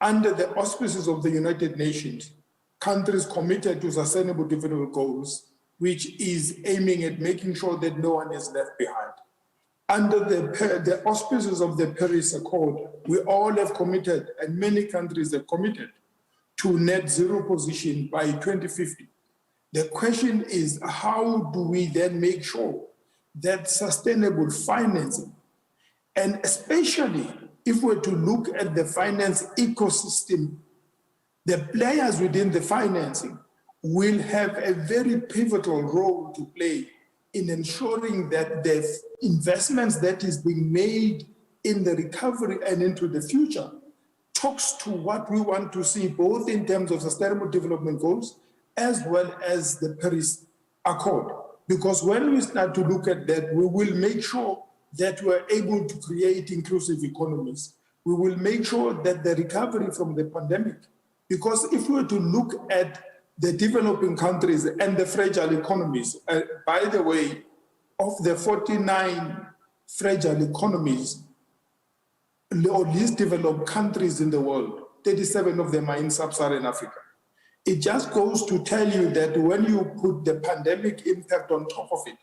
Under the auspices of the United Nations, countries committed to Sustainable Development Goals, which is aiming at making sure that no one is left behind. Under the auspices of the Paris Accord, we all have committed, and many countries have committed, to net zero position by 2050. The question is, how do we then make sure that sustainable financing, and especially if we're to look at the finance ecosystem, the players within the financing will have a very pivotal role to play in ensuring that the investments that is being made in the recovery and into the future talks to what we want to see, both in terms of Sustainable Development Goals as well as the Paris Accord. Because when we start to look at that, we will make sure that we're able to create inclusive economies. We will make sure that the recovery from the pandemic, because if we were to look at the developing countries and the fragile economies, by the way, of the 49 fragile economies or least developed countries in the world, 37 of them are in sub-Saharan Africa. It just goes to tell you that when you put the pandemic impact on top of it,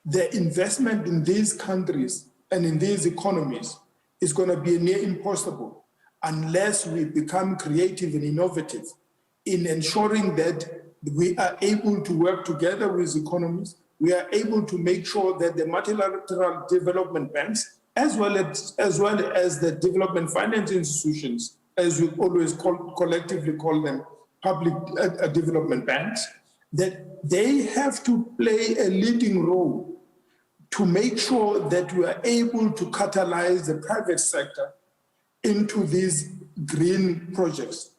the investment in these countries and in these economies is going to be near impossible unless we become creative and innovative in ensuring that we are able to work together with economies. We are able to make sure that the multilateral development banks, as well as the development finance institutions, as we always collectively call them, public development banks, that they have to play a leading role to make sure that we are able to catalyze the private sector into these green projects.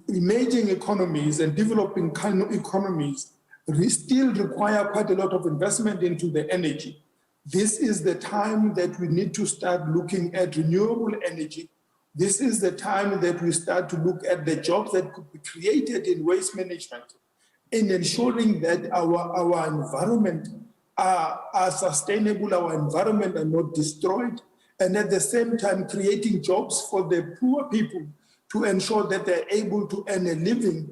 Emerging economies and developing economies still require quite a lot of investment into the energy. This is the time that we need to start looking at renewable energy. This is the time that we start to look at the jobs that could be created in waste management, in ensuring that our environment are sustainable, our environment are not destroyed, and at the same time creating jobs for the poor people to ensure that they're able to earn a living,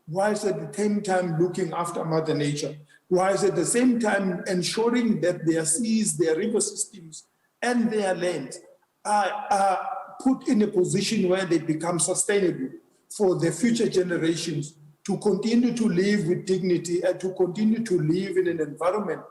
whilst at the same time looking after Mother Nature, whilst at the same time ensuring that their seas, their river systems, and their lands are put in a position where they become sustainable for the future generations to continue to live with dignity and to continue to live in an environment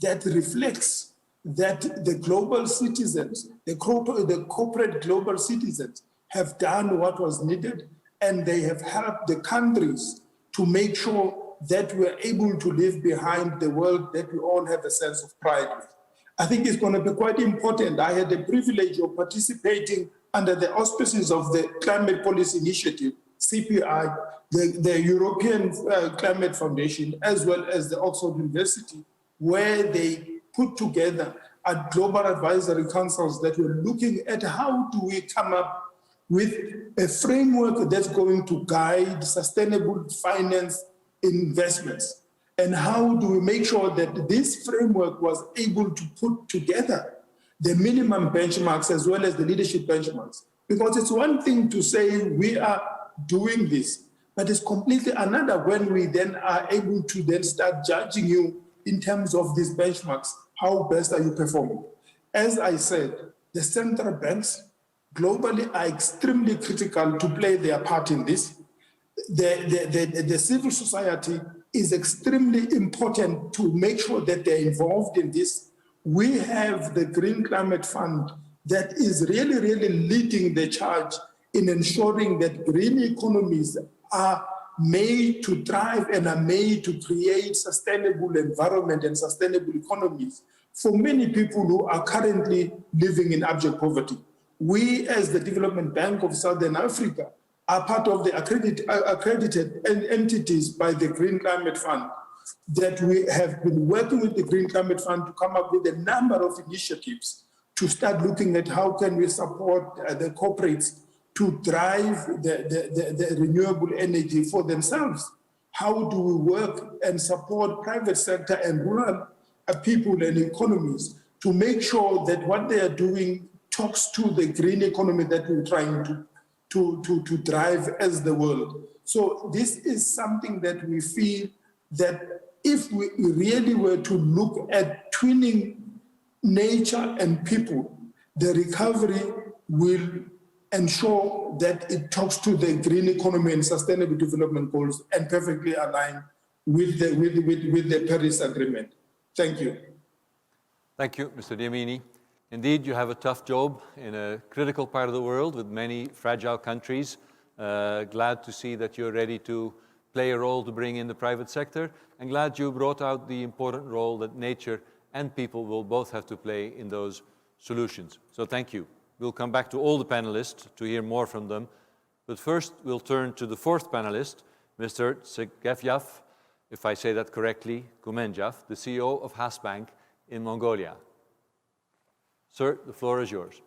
that reflects that the global citizens, the corporate global citizens have done what was needed, and they have helped the countries to make sure that we're able to leave behind the world that we all have a sense of pride with. I think it's going to be quite important. I had the privilege of participating under the auspices of the Climate Policy Initiative, CPI, the European Climate Foundation, as well as the Oxford University, where they put together global advisory councils that were looking at how do we come up with a framework that's going to guide sustainable finance investments. And how do we make sure that this framework was able to put together the minimum benchmarks as well as the leadership benchmarks? Because it's one thing to say we are doing this, but it's completely another when we then are able to then start judging you in terms of these benchmarks. How best are you performing? As I said, the central banks globally are extremely critical to play their part in this. The civil society is extremely important to make sure that they're involved in this. We have the Green Climate Fund that is really, really leading the charge in ensuring that green economies are made to thrive and are made to create sustainable environment and sustainable economies for many people who are currently living in abject poverty. We, as the Development Bank of Southern Africa, are part of the accredited entities by the Green Climate Fund that we have been working with the Green Climate Fund to come up with a number of initiatives to start looking at how can we support the corporates to drive the renewable energy for themselves. How do we work and support private sector and rural people and economies to make sure that what they are doing talks to the green economy that we're trying to drive as the world. So this is something that we feel that if we really were to look at twinning nature and people, the recovery will ensure that it talks to the green economy and sustainable development goals and perfectly align with the Paris Agreement. Thank you. Thank you, Mr. Diamini. Indeed, you have a tough job in a critical part of the world with many fragile countries. Glad to see that you're ready to play a role to bring in the private sector, and glad you brought out the important role that nature and people will both have to play in those solutions. So thank you. We'll come back to all the panelists to hear more from them. But first, we'll turn to the fourth panelist, Mr. Segefjaf, if I say that correctly, Kumenjaf, the CEO of Hasbank in Mongolia. Sir, the floor is yours.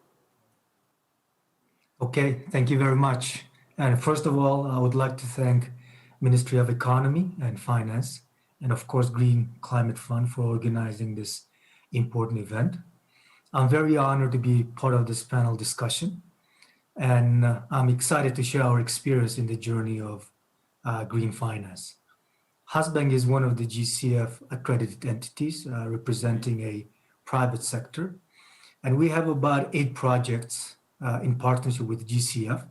Okay, thank you very much. And first of all, I would like to thank Ministry of Economy and Finance, and of course, Green Climate Fund for organizing this important event. I'm very honored to be part of this panel discussion, and I'm excited to share our experience in the journey of green finance. Hasbank is one of the GCF accredited entities representing a private sector, and we have about 8 projects in partnership with GCF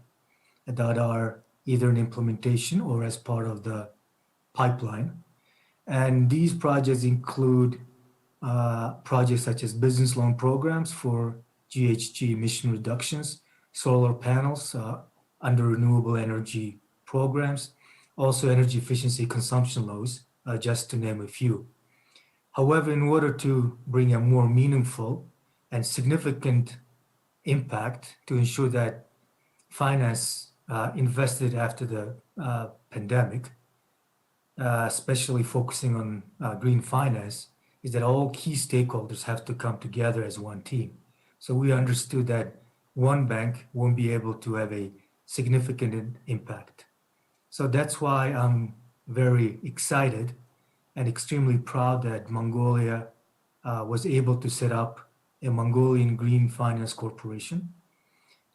that are either in implementation or as part of the pipeline. And these projects include projects such as business loan programs for GHG emission reductions, solar panels under renewable energy programs, also energy efficiency consumption laws, just to name a few. However, in order to bring a more meaningful and significant impact to ensure that finance invested after the pandemic, especially focusing on green finance, is that all key stakeholders have to come together as one team. So we understood that one bank won't be able to have a significant impact. So that's why I'm very excited and extremely proud that Mongolia was able to set up a Mongolian Green Finance Corporation.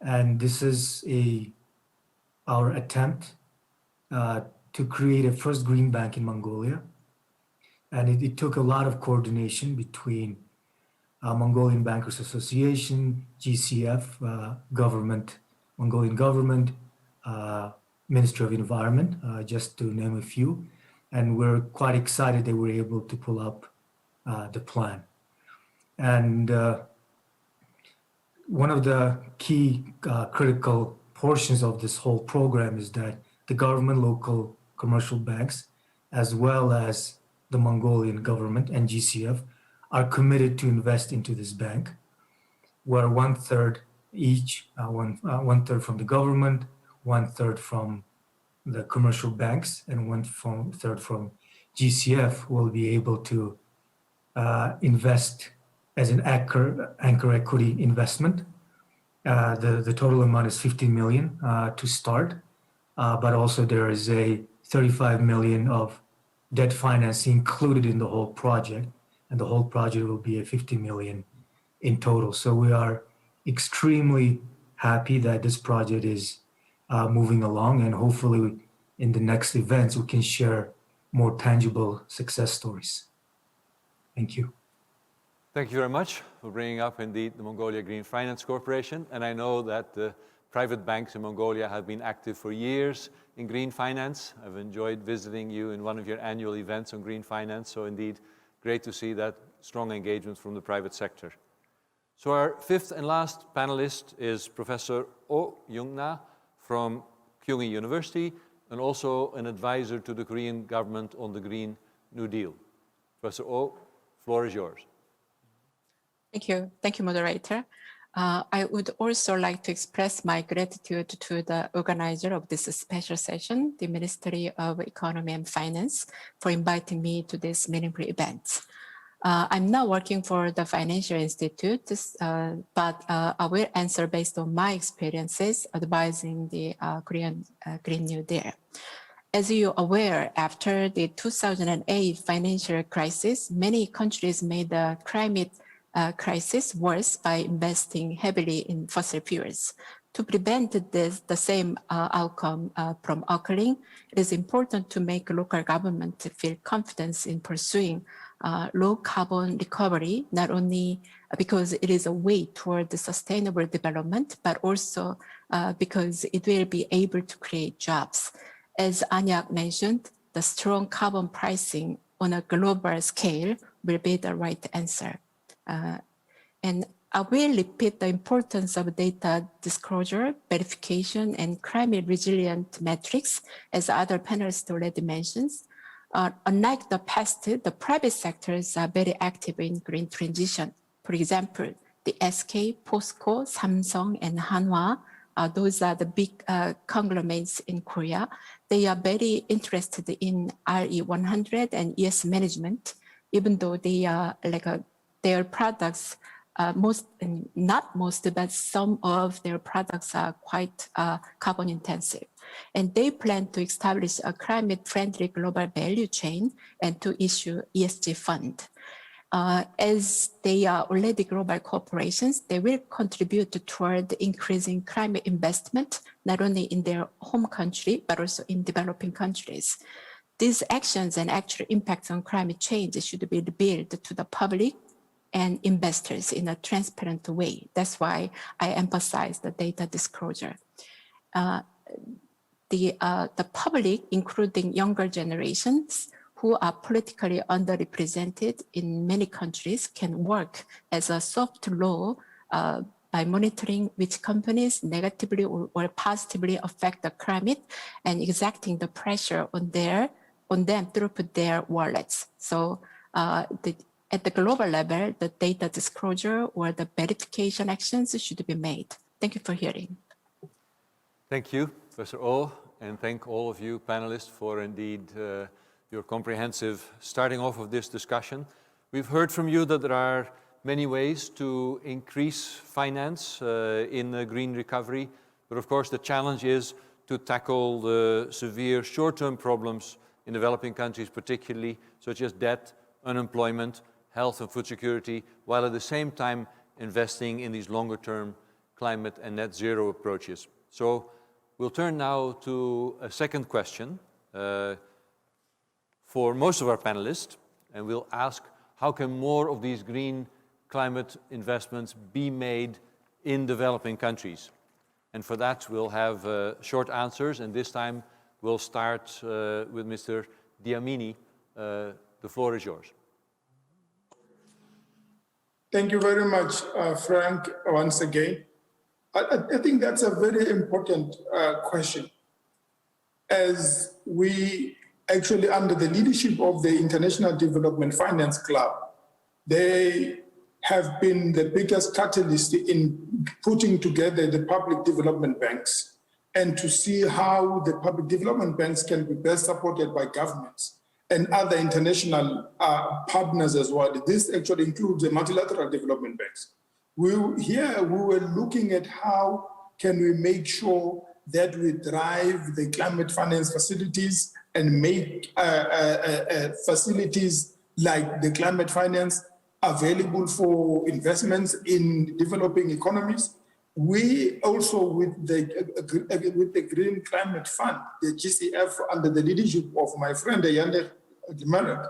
And this is our attempt to create a first green bank in Mongolia. And it took a lot of coordination between Mongolian Bankers Association, GCF, government, Mongolian government, Ministry of Environment, just to name a few. And we're quite excited that we're able to pull up the plan. And one of the key critical portions of this whole program is that the government, local commercial banks, as well as the Mongolian government and GCF are committed to invest into this bank, where 1/3 each, 1/3 from the government, 1/3 from the commercial banks, and 1/3 from GCF will be able to invest as an anchor equity investment The total amount is 50 million to start, but also there is a 35 million of debt financing included in the whole project, and the whole project will be a 50 million in total. So we are extremely happy that this project is moving along, and hopefully in the next events we can share more tangible success stories. Thank you. Thank you very much for bringing up indeed the Mongolia Green Finance Corporation. And I know that the private banks in Mongolia have been active for years in green finance. I've enjoyed visiting you in one of your annual events on green finance. So indeed, great to see that strong engagement from the private sector. So our fifth and last panelist is Professor Oh Young-na from Kyunghee University, and also an advisor to the Korean government on the Green New Deal. Professor Oh, floor is yours. Thank you. Thank you, moderator. I would also like to express my gratitude to the organizer of this special session, the Ministry of Economy and Finance, for inviting me to this meaningful event. I'm not working for the financial institute, but I will answer based on my experiences advising the Korean Green New Deal. As you're aware, after the 2008 financial crisis, many countries made the climate crisis worse by investing heavily in fossil fuels. To prevent the same outcome from occurring, it is important to make local government feel confidence in pursuing low carbon recovery, not only because it is a way toward the sustainable development, but also because it will be able to create jobs. As Anyak mentioned, the strong carbon pricing on a global scale will be the right answer. And I will repeat the importance of data disclosure, verification, and climate resilient metrics, as other panelists already mentioned. Unlike the past, the private sectors are very active in green transition. For example, the SK, POSCO, Samsung, and Hanwha, those are the big conglomerates in Korea. They are very interested in RE100 and ES management, even though they are like their products, not most, but some of their products are quite carbon intensive. And they plan to establish a climate-friendly global value chain and to issue ESG fund. As they are already global corporations, they will contribute toward increasing climate investment, not only in their home country, but also in developing countries. These actions and actual impacts on climate change should be revealed to the public and investors in a transparent way. That's why I emphasize the data disclosure. The public, including younger generations who are politically underrepresented in many countries, can work as a soft law by monitoring which companies negatively or positively affect the climate and exacting the pressure on them through their wallets. So at the global level, the data disclosure or the verification actions should be made. Thank you for hearing. Thank you, Professor Oh, and thank all of you panelists for indeed your comprehensive starting off of this discussion. We've heard from you that there are many ways to increase finance in green recovery, but of course the challenge is to tackle the severe short-term problems in developing countries particularly, such as debt, unemployment, health and food security, while at the same time investing in these longer-term climate and net zero approaches. So we'll turn now to a second question for most of our panelists, and we'll ask how can more of these green climate investments be made in developing countries? And for that, we'll have short answers, and this time we'll start with Mr. Diamini. The floor is yours. Thank you very much, Frank, once again. I think that's a very important question. As we actually, under the leadership of the International Development Finance Club, they have been the biggest catalyst in putting together the public development banks and to see how the public development banks can be best supported by governments and other international partners as well. This actually includes the multilateral development banks. Here we were looking at how can we make sure that we drive the climate finance facilities and make facilities like the climate finance available for investments in developing economies. We also, with the Green Climate Fund, the GCF, under the leadership of my friend Ayande Gimarek,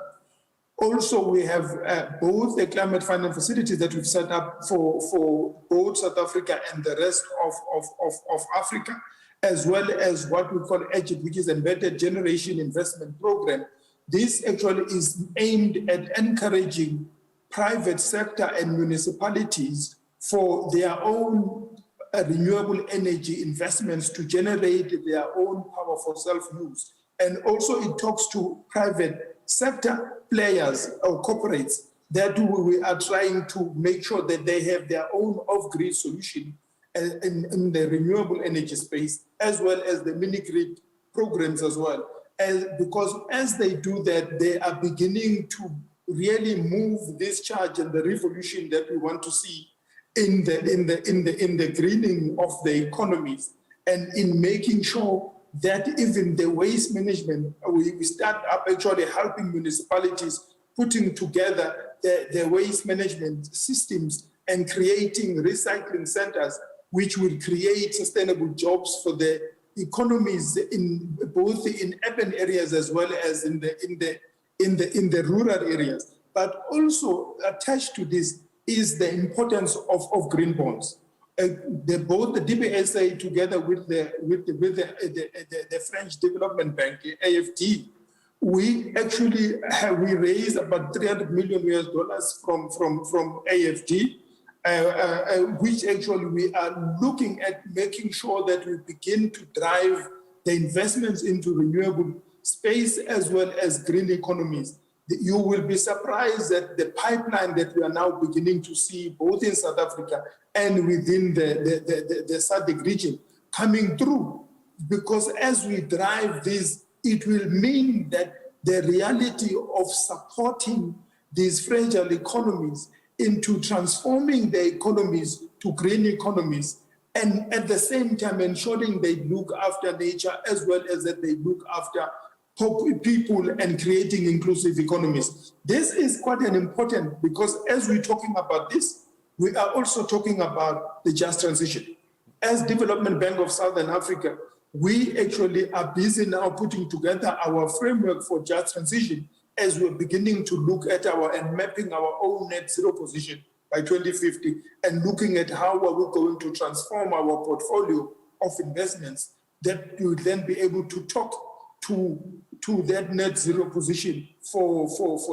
also we have both the climate finance facilities that we've set up for both South Africa and the rest of Africa, as well as what we call EGIP, which is Embedded Generation Investment Program. This actually is aimed at encouraging private sector and municipalities for their own renewable energy investments to generate their own power for self-use. And also it talks to private sector players or corporates that we are trying to make sure that they have their own off-grid solution in the renewable energy space, as well as the mini-grid programs as well. Because as they do that, they are beginning to really move this charge and the revolution that we want to see in the greening of the economies, and in making sure that even the waste management, we start up actually helping municipalities putting together the waste management systems and creating recycling centers, which will create sustainable jobs for the economies in both in urban areas as well as in the rural areas. But also attached to this is the importance of green bonds. Both the DBSA together with the French Development Bank, AFD, we actually we raised about $300 million from AFD, which actually we are looking at making sure that we begin to drive the investments into renewable space as well as green economies. You will be surprised at the pipeline that we are now beginning to see both in South Africa and within the SADC region coming through. Because as we drive this, it will mean that the reality of supporting these fragile economies into transforming the economies to green economies, and at the same time ensuring they look after nature as well as that they look after people and creating inclusive economies. This is quite an important, because as we're talking about this, we are also talking about the just transition. As Development Bank of Southern Africa, we actually are busy now putting together our framework for just transition as we're beginning to look at and mapping our own net zero position by 2050 and looking at how are we going to transform our portfolio of investments that will then be able to talk to that net zero position for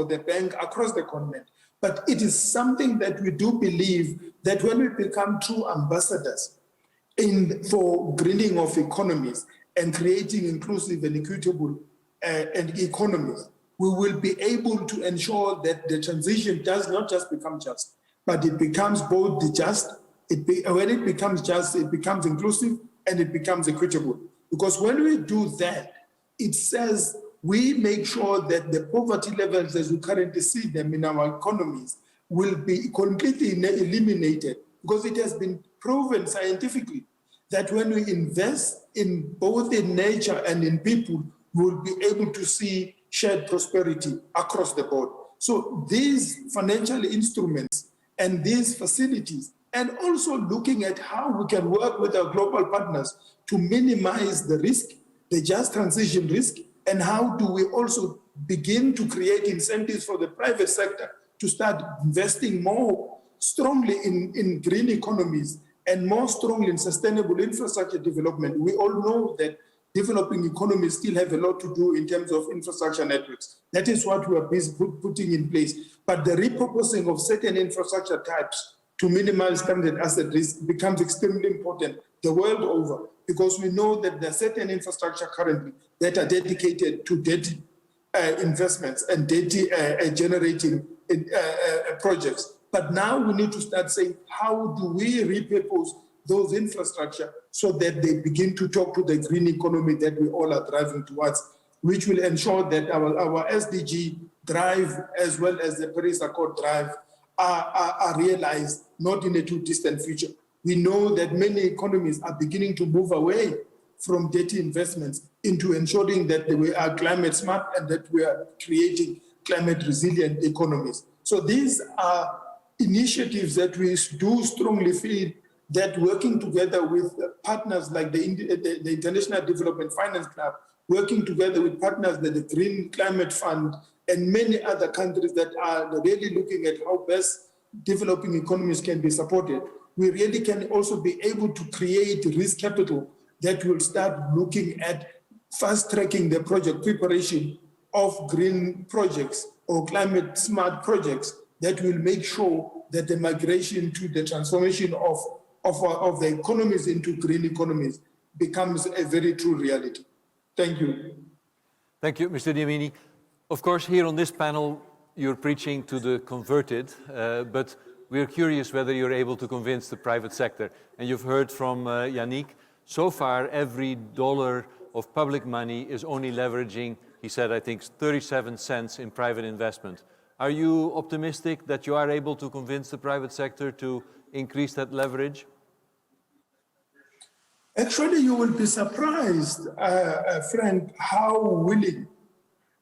the bank across the continent. But it is something that we do believe that when we become true ambassadors for greening of economies and creating inclusive and equitable and economies, we will be able to ensure that the transition does not just become just, but it becomes both the just. When it becomes just, it becomes inclusive and it becomes equitable. Because when we do that, it says we make sure that the poverty levels as we currently see them in our economies will be completely eliminated, because it has been proven scientifically that when we invest in both in nature and in people, we will be able to see shared prosperity across the board. So these financial instruments and these facilities, and also looking at how we can work with our global partners to minimize the risk, the just transition risk, and how do we also begin to create incentives for the private sector to start investing more strongly in green economies and more strongly in sustainable infrastructure development. We all know that developing economies still have a lot to do in terms of infrastructure networks. That is what we are busy putting in place. But the repurposing of certain infrastructure types to minimize stranded asset risk becomes extremely important the world over, because we know that there are certain infrastructure currently that are dedicated to dirty investments and dirty generating projects. But now we need to start saying, how do we repurpose those infrastructure so that they begin to talk to the green economy that we all are driving towards, which will ensure that our SDG drive, as well as the Paris Accord drive, are realized, not in a too distant future. We know that many economies are beginning to move away from dirty investments into ensuring that we are climate smart and that we are creating climate resilient economies. So these are initiatives that we do strongly feel that working together with partners like the International Development Finance Club, working together with partners like the Green Climate Fund and many other countries that are really looking at how best developing economies can be supported, we really can also be able to create risk capital that will start looking at fast-tracking the project preparation of green projects or climate smart projects that will make sure that the migration to the transformation of the economies into green economies becomes a very true reality. Thank you. Thank you, Mr. Diamini. Of course, here on this panel, you're preaching to the converted, but we're curious whether you're able to convince the private sector. And you've heard from Yannick, so far every dollar of public money is only leveraging, he said, I think 37 cents in private investment. Are you optimistic that you are able to convince the private sector to increase that leverage? Actually, you will be surprised, Frank, how willing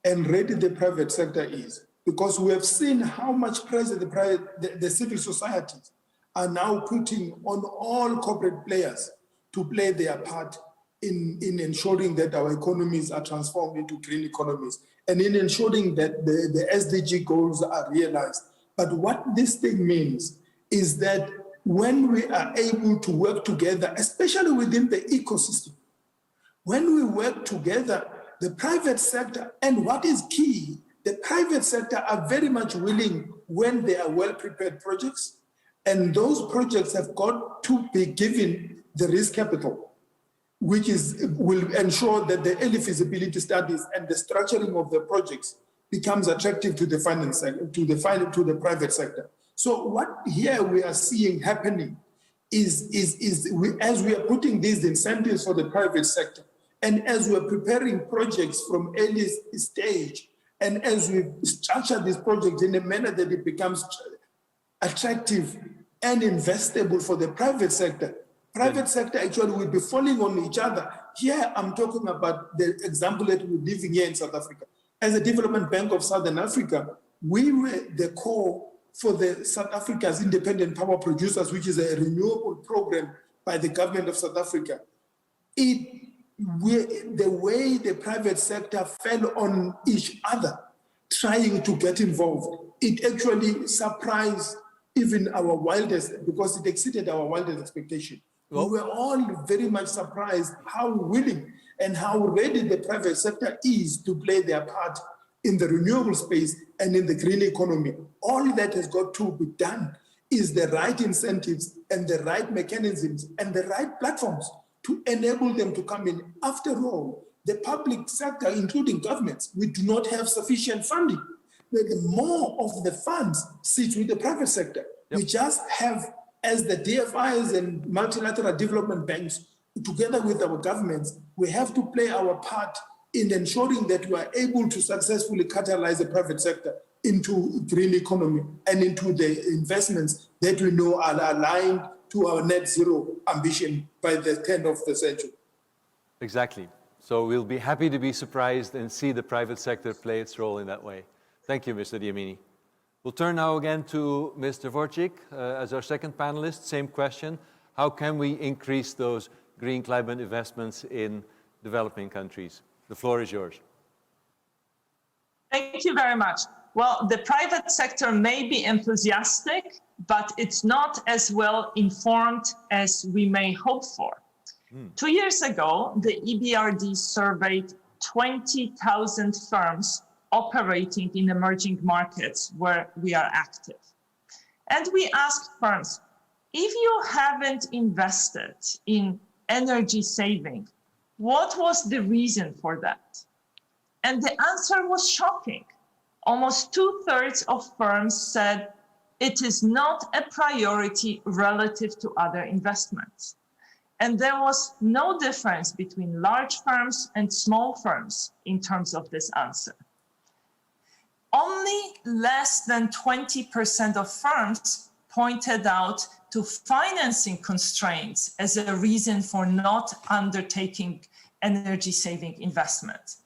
and ready the private sector is, because we have seen how much pressure the civil societies are now putting on all corporate players to play their part in ensuring that our economies are transformed into green economies and in ensuring that the SDG goals are realized. But what this thing means is that when we are able to work together, especially within the ecosystem, when we work together, the private sector, and what is key, the private sector are very much willing when they are well-prepared projects, and those projects have got to be given the risk capital, which will ensure that the early feasibility studies and the structuring of the projects becomes attractive to the finance sector, to the private sector. So what here we are seeing happening is as we are putting these incentives for the private sector, and as we're preparing projects from early stage, and as we structure these projects in a manner that it becomes attractive and investable for the private sector actually will be falling on each other. Here I'm talking about the example that we're living here in South Africa. As a development bank of Southern Africa, we were the core for the South Africa's independent power producers, which is a renewable program by the government of South Africa. The way the private sector fell on each other, trying to get involved, it actually surprised even our wildest, because it exceeded our wildest expectation. Well, we were all very much surprised how willing and how ready the private sector is to play their part in the renewable space and in the green economy. All that has got to be done is the right incentives and the right mechanisms and the right platforms to enable them to come in. After all, the public sector, including governments, we do not have sufficient funding. More of the funds sit with the private sector. Yep. We just have, as the DFIs and multilateral development banks, together with our governments, we have to play our part in ensuring that we are able to successfully catalyze the private sector into green economy and into the investments that we know are aligned to our net zero ambition by the 10th of the century. Exactly. So we'll be happy to be surprised and see the private sector play its role in that way. Thank you, Mr. Diamini. We'll turn now again to Mr. Vorchik as our second panelist. Same question. How can we increase those green climate investments in developing countries? The floor is yours. Thank you very much. Well, the private sector may be enthusiastic, but it's not as well informed as we may hope for. 2 years ago, the EBRD surveyed 20,000 firms operating in emerging markets where we are active. And we asked firms, if you haven't invested in energy saving, what was the reason for that? And the answer was shocking. Almost 2/3 of firms said it is not a priority relative to other investments. And there was no difference between large firms and small firms in terms of this answer. only less than 20% of firms pointed out to financing constraints as a reason for not undertaking energy-saving investments.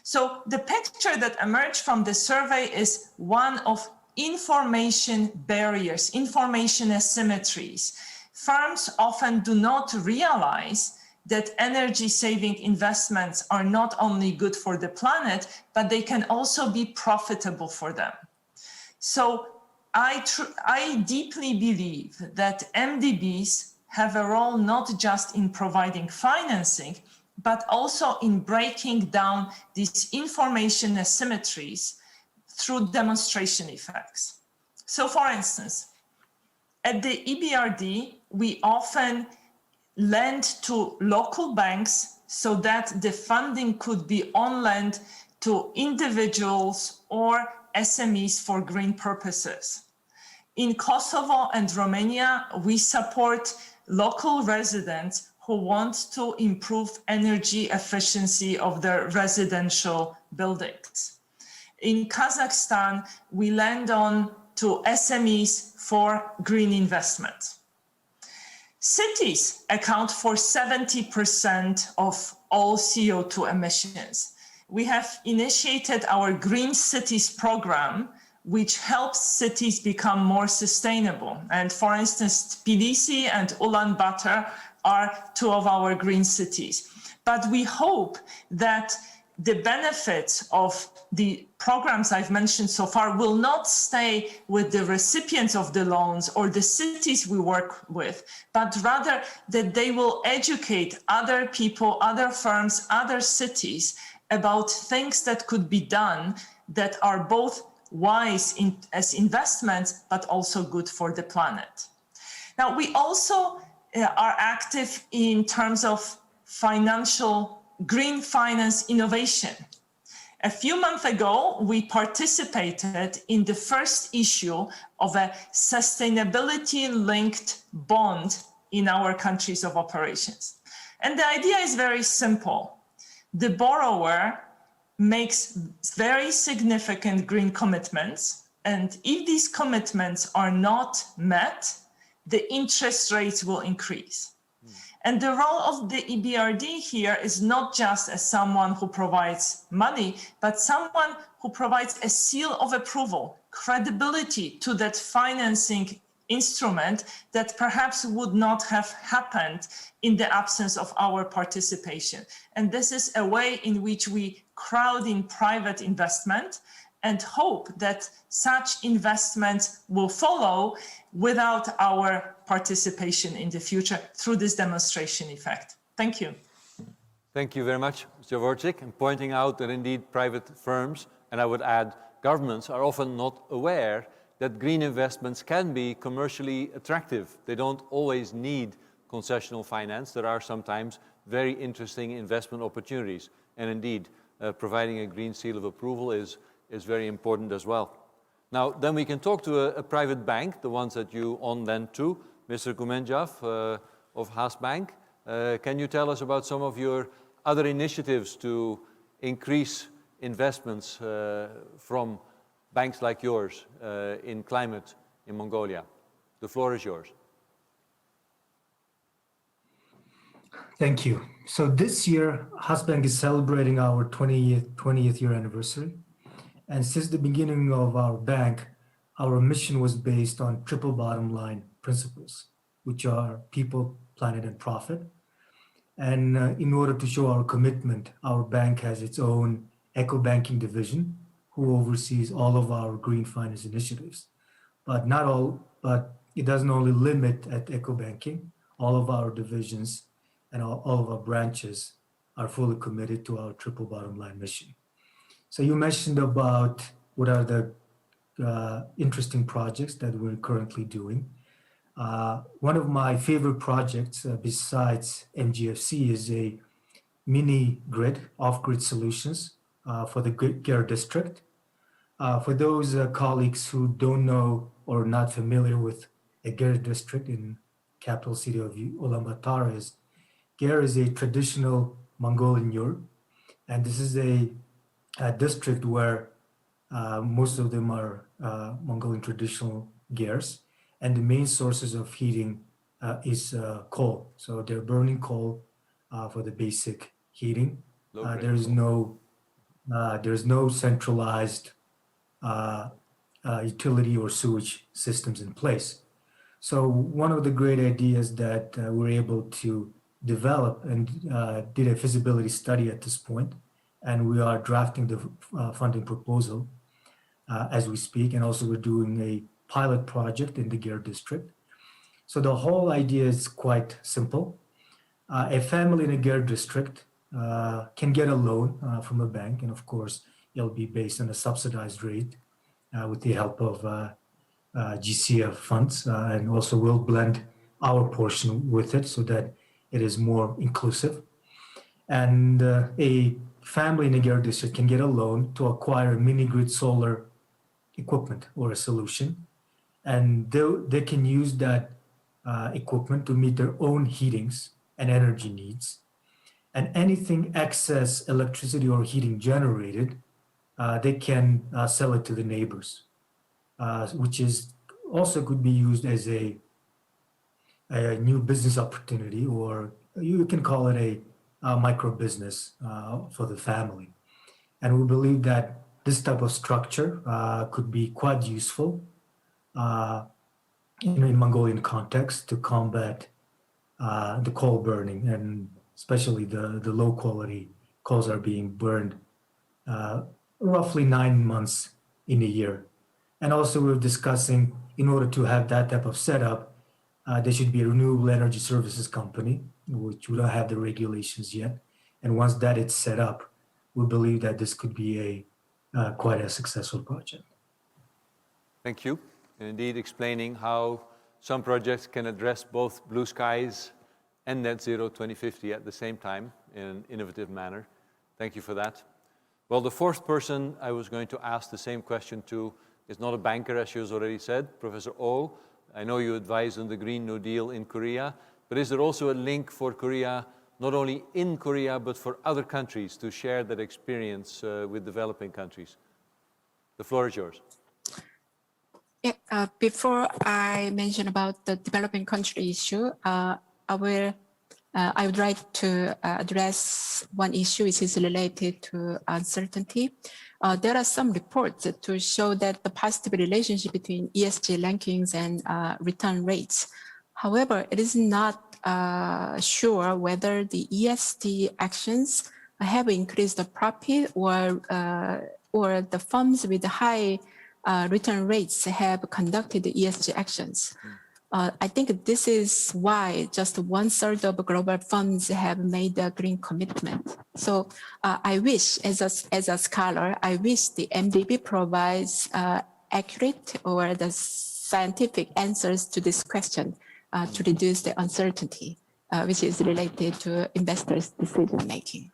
So the picture that emerged from the survey is one of information barriers, information asymmetries. Firms often do not realize that energy-saving investments are not only good for the planet, but they can also be profitable for them. So I deeply believe that MDBs have a role not just in providing financing, but also in breaking down these information asymmetries through demonstration effects. So for instance, at the EBRD, we often lend to local banks so that the funding could be on lend to individuals or SMEs for green purposes. In Kosovo and Romania, we support local residents who want to improve energy efficiency of their residential buildings. In Kazakhstan, we lend on to SMEs for green investment. Cities account for 70% of all CO2 emissions. We have initiated our Green Cities program, which helps cities become more sustainable. And for instance, Tbilisi and Ulaanbaatar are two of our green cities. But we hope that the benefits of the programs I've mentioned so far will not stay with the recipients of the loans or the cities we work with, but rather that they will educate other people, other firms, other cities about things that could be done that are both wise as investments, but also good for the planet. Now, we also are active in terms of financial green finance innovation. A few months ago, we participated in the first issue of a sustainability-linked bond in our countries of operations. And the idea is very simple. The borrower makes very significant green commitments, and if these commitments are not met, the interest rates will increase. And the role of the EBRD here is not just as someone who provides money, but someone who provides a seal of approval, credibility to that financing instrument that perhaps would not have happened in the absence of our participation. And this is a way in which we crowd in private investment and hope that such investments will follow without our participation in the future through this demonstration effect. Thank you. Thank you very much, Mr. Dvorčík, and pointing out that indeed private firms, and I would add governments, are often not aware that green investments can be commercially attractive. They don't always need concessional finance. There are sometimes very interesting investment opportunities. And indeed, providing a green seal of approval is very important as well. Now, then we can talk to a private bank, the ones that you on-lend to. Mr. Gumenjov of Haas Bank, can you tell us about some of your other initiatives to increase investments from banks like yours in climate in Mongolia? The floor is yours. Thank you. So this year, Haas Bank is celebrating our 20th year anniversary. And since the beginning of our bank, our mission was based on triple bottom line principles, which are people, planet, and profit. And in order to show our commitment, our bank has its own eco-banking division who oversees all of our green finance initiatives. But it doesn't only limit at eco-banking. All of our divisions and all of our branches are fully committed to our triple bottom line mission. So you mentioned about what are the interesting projects that we're currently doing. One of my favorite projects besides MGFC is a mini grid, off-grid solutions for the Gare district. For those colleagues who don't know or not familiar with a Gare district in capital city of Ulaanbaatar, Gare is a traditional Mongolian yurt, and this is a district where Most of them are Mongolian traditional gears, and the main sources of heating is coal. So they're burning coal for the basic heating. There's no centralized utility or sewage systems in place. So one of the great ideas that we're able to develop and did a feasibility study at this point, and we are drafting the funding proposal as we speak, and also we're doing a pilot project in the Gear district. So the whole idea is quite simple. A family in a Gear district can get a loan from a bank, and of course, it'll be based on a subsidized rate with the help of GCF funds, and also we'll blend our portion with it so that it is more inclusive. And a family in a Gear district can get a loan to acquire a mini-grid solar equipment or a solution, and they can use that equipment to meet their own heatings and energy needs. And anything excess electricity or heating generated, they can sell it to the neighbors, which is also could be used as a new business opportunity, or you can call it a micro business for the family. And we believe that this type of structure could be quite useful in Mongolian context to combat the coal burning, and especially the low quality coals are being burned roughly 9 months in a year. And also we're discussing, in order to have that type of setup, there should be a renewable energy services company, which we don't have the regulations yet. And once that is set up, we believe that this could be quite a successful project. Thank you. And indeed, explaining how some projects can address both blue skies and net zero 2050 at the same time in an innovative manner. Thank you for that. Well, the fourth person I was going to ask the same question to is not a banker, as she has already said, Professor Oh. I know you advise on the Green New Deal in Korea, but is there also a link for Korea, not only in Korea, but for other countries to share that experience with developing countries? The floor is yours. Yeah, before I mention about the developing country issue, I would like to address one issue which is related to uncertainty. There are some reports to show that the positive relationship between ESG rankings and return rates. However, it is not sure whether the ESG actions have increased the profit or the firms with high return rates have conducted the ESG actions. I think this is why just 1/3 of global funds have made a green commitment. So I wish, as a scholar, I wish the MDB provides accurate or the scientific answers to this question to reduce the uncertainty, which is related to investors' decision making.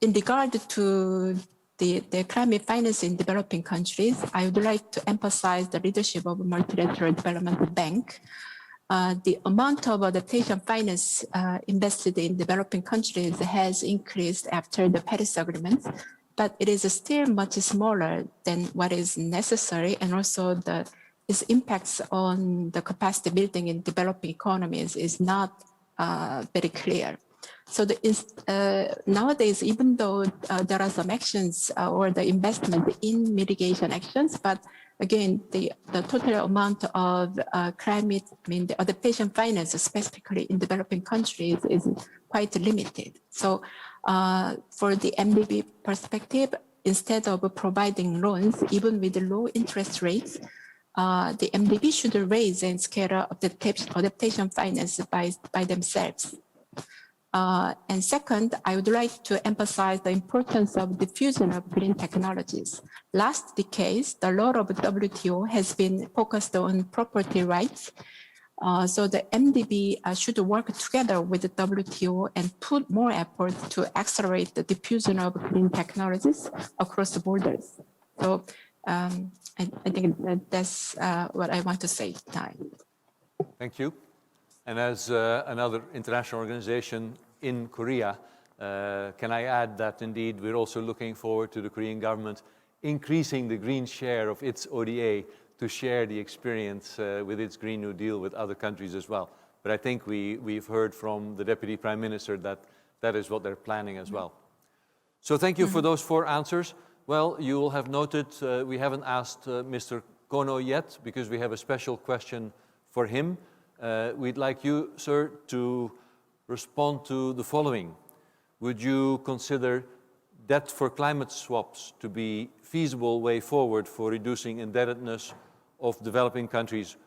In regard to the climate finance in developing countries, I would like to emphasize the leadership of Multilateral Development Bank. The amount of adaptation finance invested in developing countries has increased after the Paris Agreement, but it is still much smaller than what is necessary, and also its impacts on the capacity building in developing economies is not very clear. So nowadays, even though there are some actions or the investment in mitigation actions, but again, the total amount of the adaptation finance, specifically in developing countries, is quite limited. So for the MDB perspective, instead of providing loans, even with low interest rates, the MDB should raise and scale up adaptation finance by themselves. And second, I would like to emphasize the importance of diffusion of green technologies. Last decade, the law of WTO has been focused on property rights. So the MDB should work together with the WTO and put more effort to accelerate the diffusion of green technologies across the borders. So I think that's what I want to say tonight. Thank you. And as another international organization in Korea, Can I add that indeed we're also looking forward to the Korean government increasing the green share of its ODA to share the experience with its Green New Deal with other countries as well. But I think we've heard from the Deputy Prime Minister that that is what they're planning as well. So thank you for those 4 answers. Well, you will have noted we haven't asked Mr. Kono yet because we have a special question for him. We'd like you, sir, to respond to the following. Would you consider debt for climate swaps to be a feasible way forward for reducing indebtedness of developing countries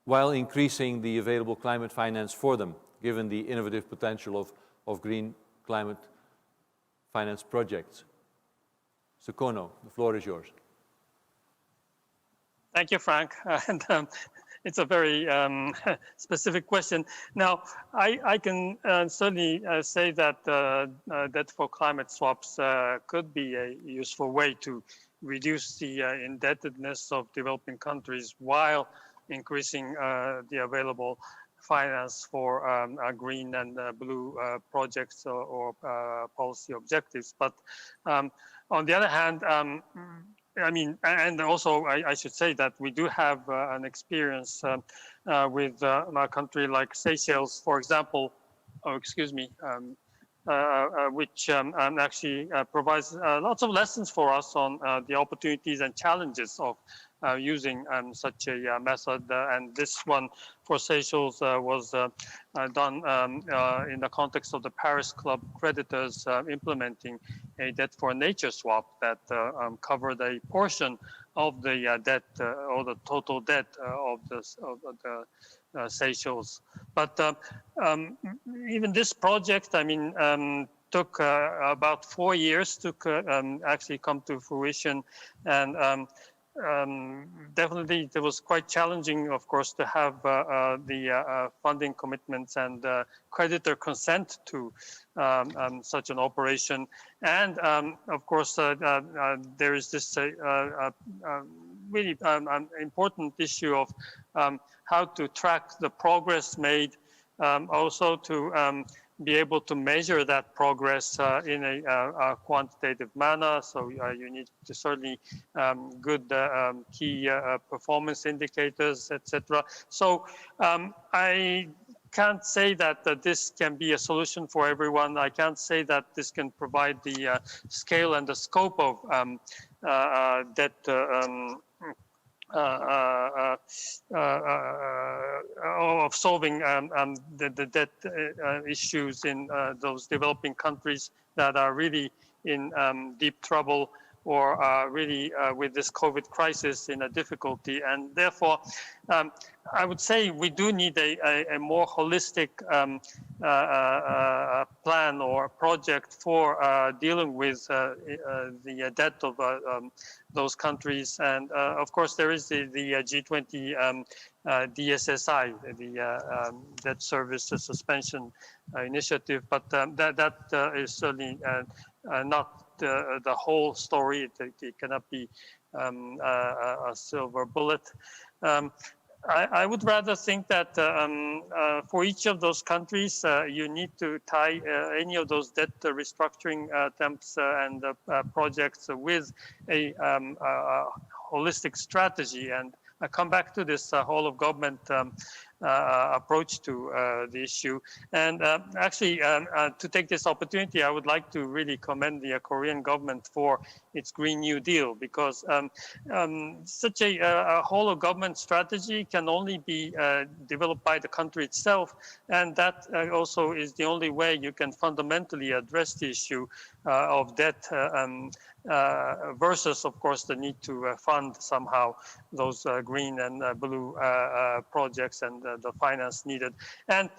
while increasing the available climate finance for them, given the innovative potential of green climate finance projects? Mr. Kono, the floor is yours. Thank you, Frank. And it's a very specific question. Now, I can certainly say that debt for climate swaps could be a useful way to reduce the indebtedness of developing countries while increasing the available finance for green and blue projects or policy objectives. But on the other hand, I mean, and also I should say that we do have an experience with a country like Seychelles, for example, which actually provides lots of lessons for us on the opportunities and challenges of using such a method. And this one for Seychelles was done in the context of the Paris Club creditors implementing a debt for nature swap that covered a portion of the debt or the total debt of the Seychelles. But even this project, I mean, took about 4 years to actually come to fruition. And definitely it was quite challenging, of course, to have the funding commitments and creditor consent to such an operation. And of course, there is this really important issue of how to track the progress made, also to be able to measure that progress in a quantitative manner. So you need to certainly good key performance indicators, etc. So I can't say that this can be a solution for everyone. I can't say that this can provide the scale and the scope of debt of solving the debt issues in those developing countries that are really in deep trouble or really with this COVID crisis in a difficulty. And therefore, I would say we do need a more holistic plan or project for dealing with the debt of those countries. And of course, there is the G20 DSSI, the debt service suspension initiative, but that is certainly not the whole story. It cannot be a silver bullet. I would rather think that for each of those countries, you need to tie any of those debt restructuring attempts and projects with a holistic strategy. And I come back to this whole of government approach to the issue. And actually, to take this opportunity, I would like to really commend the Korean government for its Green New Deal, because such a whole of government strategy can only be developed by the country itself. And that also is the only way you can fundamentally address the issue of debt versus, of course, the need to fund somehow those green and blue projects and the finance needed. And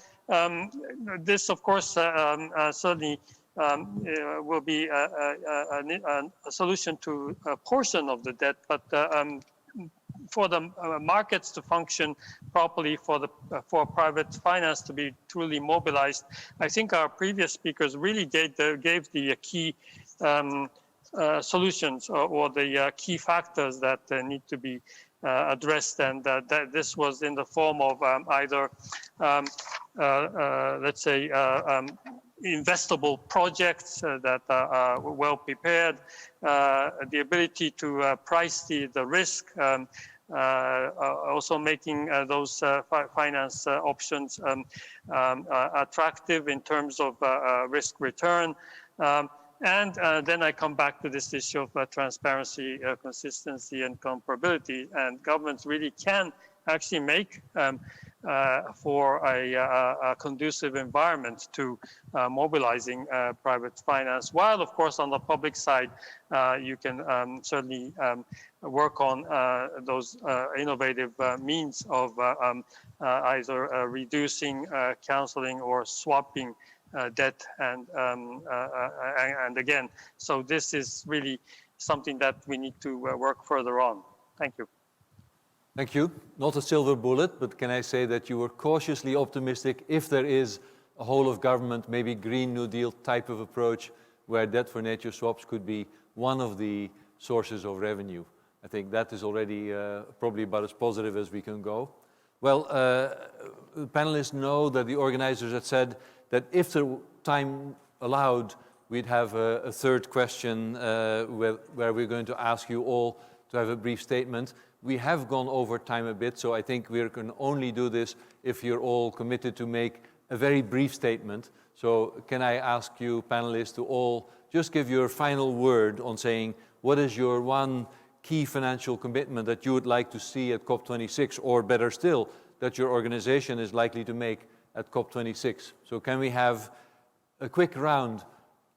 this, of course, certainly will be a solution to a portion of the debt, but for the markets to function properly, for private finance to be truly mobilized, I think our previous speakers really gave the key solutions or the key factors that need to be addressed, and that this was in the form of either, let's say, investable projects that are well prepared, the ability to price the risk, also making those finance options attractive in terms of risk return. And then I come back to this issue of transparency, consistency, and comparability. And governments really can actually make for a conducive environment to mobilizing private finance. While, of course, on the public side, you can certainly work on those innovative means of either reducing, counseling, or swapping debt. And again, so this is really something that we need to work further on. Thank you. Thank you. Not a silver bullet, but can I say that you were cautiously optimistic if there is a whole of government, maybe Green New Deal type of approach where debt for nature swaps could be one of the sources of revenue. I think that is already probably about as positive as we can go. Well, the panelists know that the organizers had said that if the time allowed, we'd have a third question where we're going to ask you all to have a brief statement. We have gone over time a bit, so I think we can only do this if you're all committed to make a very brief statement. So can I ask you panelists to all just give your final word on saying what is your one key financial commitment that you would like to see at COP26, or better still, that your organization is likely to make at COP26. So can we have a quick round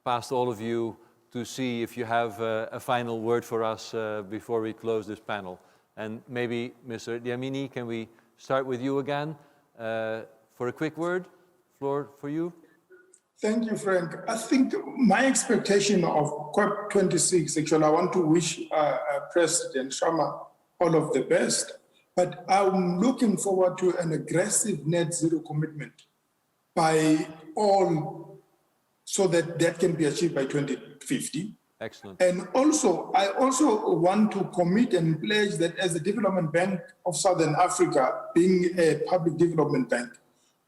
past all of you to see if you have a final word for us before we close this panel? And maybe, Mr. Diamini, can we start with you again for a quick word? Floor for you. Thank you, Frank. I think my expectation of COP26, actually, I want to wish President Sharma all of the best, but I'm looking forward to an aggressive net zero commitment by all, so that that can be achieved by 2050. Excellent. And also, I also want to commit and pledge that as the Development Bank of Southern Africa, being a public development bank,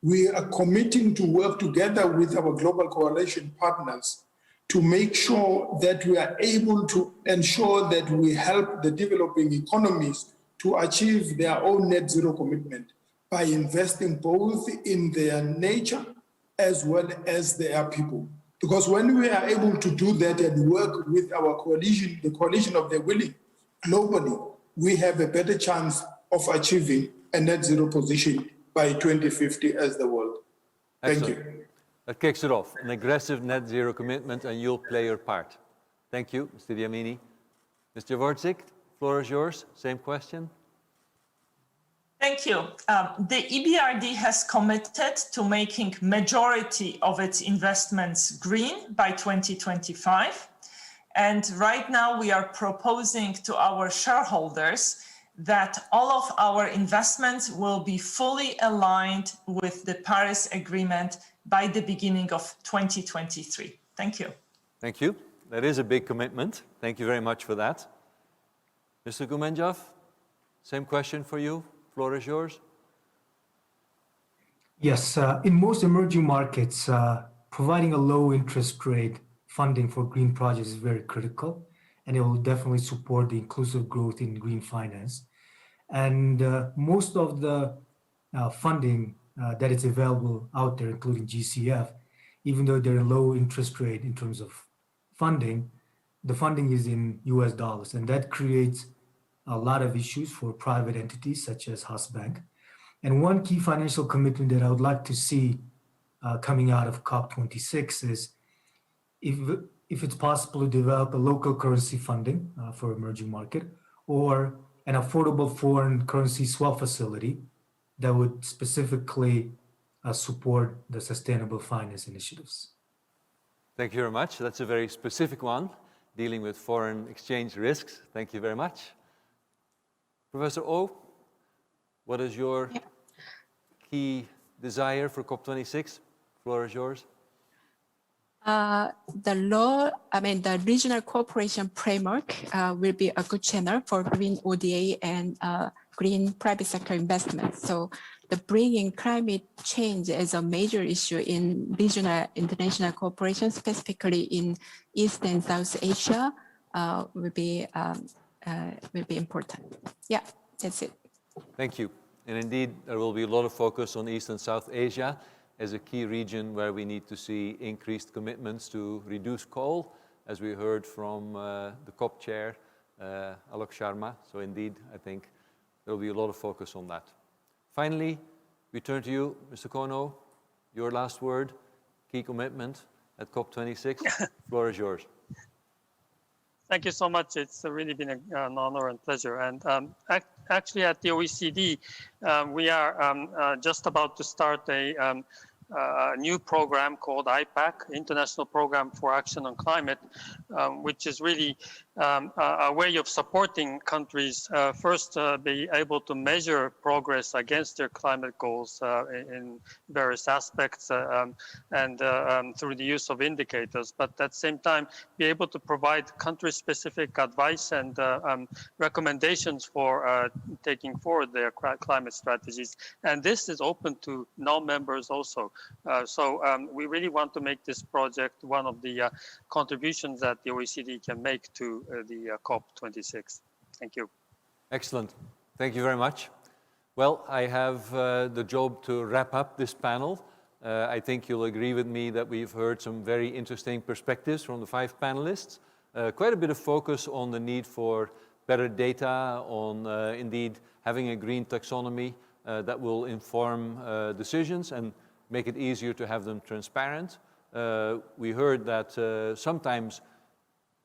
we are committing to work together with our global coalition partners to make sure that we are able to ensure that we help the developing economies to achieve their own net zero commitment by investing both in their nature as well as their people. Because when we are able to do that and work with our coalition, the coalition of the willing globally, we have a better chance of achieving a net zero position by 2050 as the world. Thank you. That kicks it off, an aggressive net zero commitment, and you'll play your part. Thank you, Mr. Diamini. Mr. Wojcik, floor is yours. Same question. Thank you. The EBRD has committed to making majority of its investments green by 2025. And right now we are proposing to our shareholders that all of our investments will be fully aligned with the Paris Agreement by the beginning of 2023. Thank you. Thank you. That is a big commitment. Thank you very much for that. Mr. Gumenjov, same question for you. Floor is yours. Yes, in most emerging markets, providing a low interest rate funding for green projects is very critical, and it will definitely support the inclusive growth in green finance. And most of the funding that is available out there, including GCF, even though they're low interest rate in terms of funding, the funding is in US dollars, and that creates a lot of issues for private entities such as Hasbank. And one key financial commitment that I would like to see coming out of COP26 is if it's possible to develop a local currency funding for emerging market, or an affordable foreign currency swap facility that would specifically support the sustainable finance initiatives. Thank you very much. That's a very specific one, dealing with foreign exchange risks. Thank you very much. Professor O, what is your key desire for COP26? Floor is yours. The regional cooperation framework will be a good channel for green ODA and green private sector investment. So the bringing climate change as a major issue in regional international cooperation, specifically in East and South Asia, will be important. Yeah, that's it. Thank you. And indeed, there will be a lot of focus on East and South Asia as a key region where we need to see increased commitments to reduce coal, as we heard from the COP chair, Alok Sharma. So indeed, I think there will be a lot of focus on that. Finally, we turn to you, Mr. Kono. Your last word, key commitment at COP26. The floor is yours. Thank you so much. It's really been an honor and pleasure. And actually at the OECD, we are just about to start a new program called IPAC, International Program for Action on Climate, which is really a way of supporting countries first be able to measure progress against their climate goals in various aspects and through the use of indicators, but at the same time be able to provide country-specific advice and recommendations for taking forward their climate strategies. And this is open to non-members also. So we really want to make this project one of the contributions that the OECD can make to the COP26. Thank you. Excellent. Thank you very much. Well, I have the job to wrap up this panel. I think you'll agree with me that we've heard some very interesting perspectives from the 5 panelists. Quite a bit of focus on the need for better data, on indeed having a green taxonomy that will inform decisions and make it easier to have them transparent. We heard that sometimes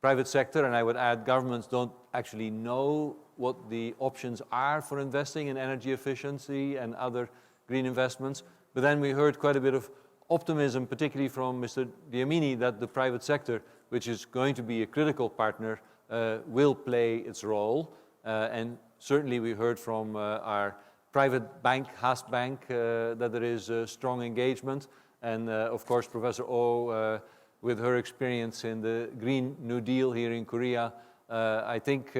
private sector, and I would add governments, don't actually know what the options are for investing in energy efficiency and other green investments. But then we heard quite a bit of optimism, particularly from Mr. Diamini, that the private sector, which is going to be a critical partner, will play its role. And certainly we heard from our private bank, Haas Bank, that there is a strong engagement. And of course, Professor Oh, with her experience in the Green New Deal here in Korea, I think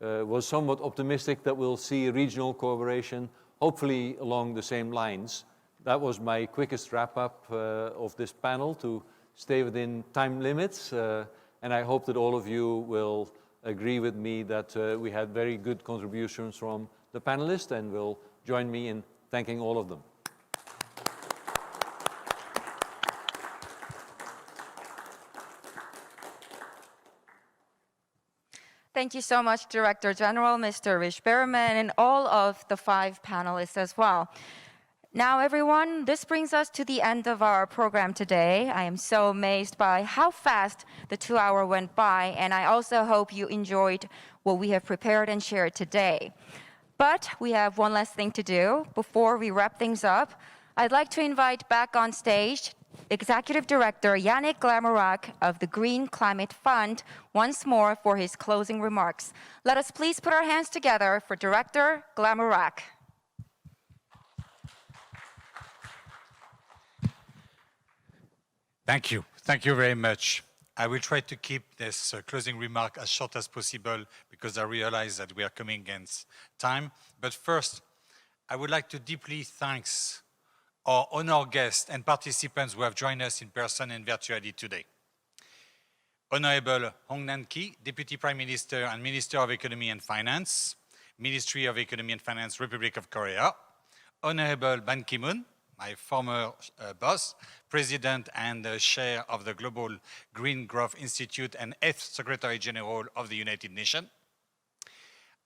was somewhat optimistic that we'll see regional cooperation, hopefully along the same lines. That was my quickest wrap-up of this panel, to stay within time limits. And I hope that all of you will agree with me that we had very good contributions from the panelists, and will join me in thanking all of them. Thank you so much, Director General, Mr. Rich Berman, and all of the 5 panelists as well. Now, everyone, this brings us to the end of our program today. I am so amazed by how fast the 2 hours went by, and I also hope you enjoyed what we have prepared and shared today. But we have one last thing to do. Before we wrap things up, I'd like to invite back on stage Executive Director Yannick Glamourac of the Green Climate Fund once more for his closing remarks. Let us please put our hands together for Director Glamourac. Thank you. Thank you very much. I will try to keep this closing remark as short as possible because I realize that we are coming against time. But first, I would like to deeply thank our honored guests and participants who have joined us in person and virtually today. Honorable Hong Nan-ki, Deputy Prime Minister and Minister of Economy and Finance, Ministry of Economy and Finance, Republic of Korea. Honorable Ban Ki-moon, my former boss, President and Chair of the Global Green Growth Institute and 8th Secretary General of the United Nations,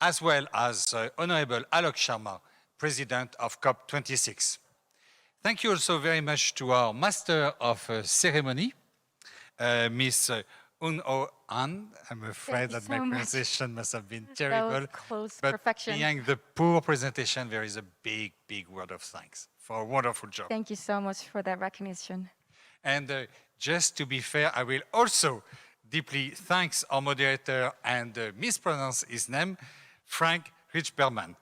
as well as Honorable Alok Sharma, President of COP26. Thank you also very much to our Master of Ceremony, Miss Un-Oh An. I'm afraid that my pronunciation must have been terrible. So close, but perfection. behind the poor presentation, there is a big, big word of thanks for a wonderful job. Thank you so much for that recognition. And just to be fair, I will also deeply thank our moderator and mispronounce his name, Frank Richberman.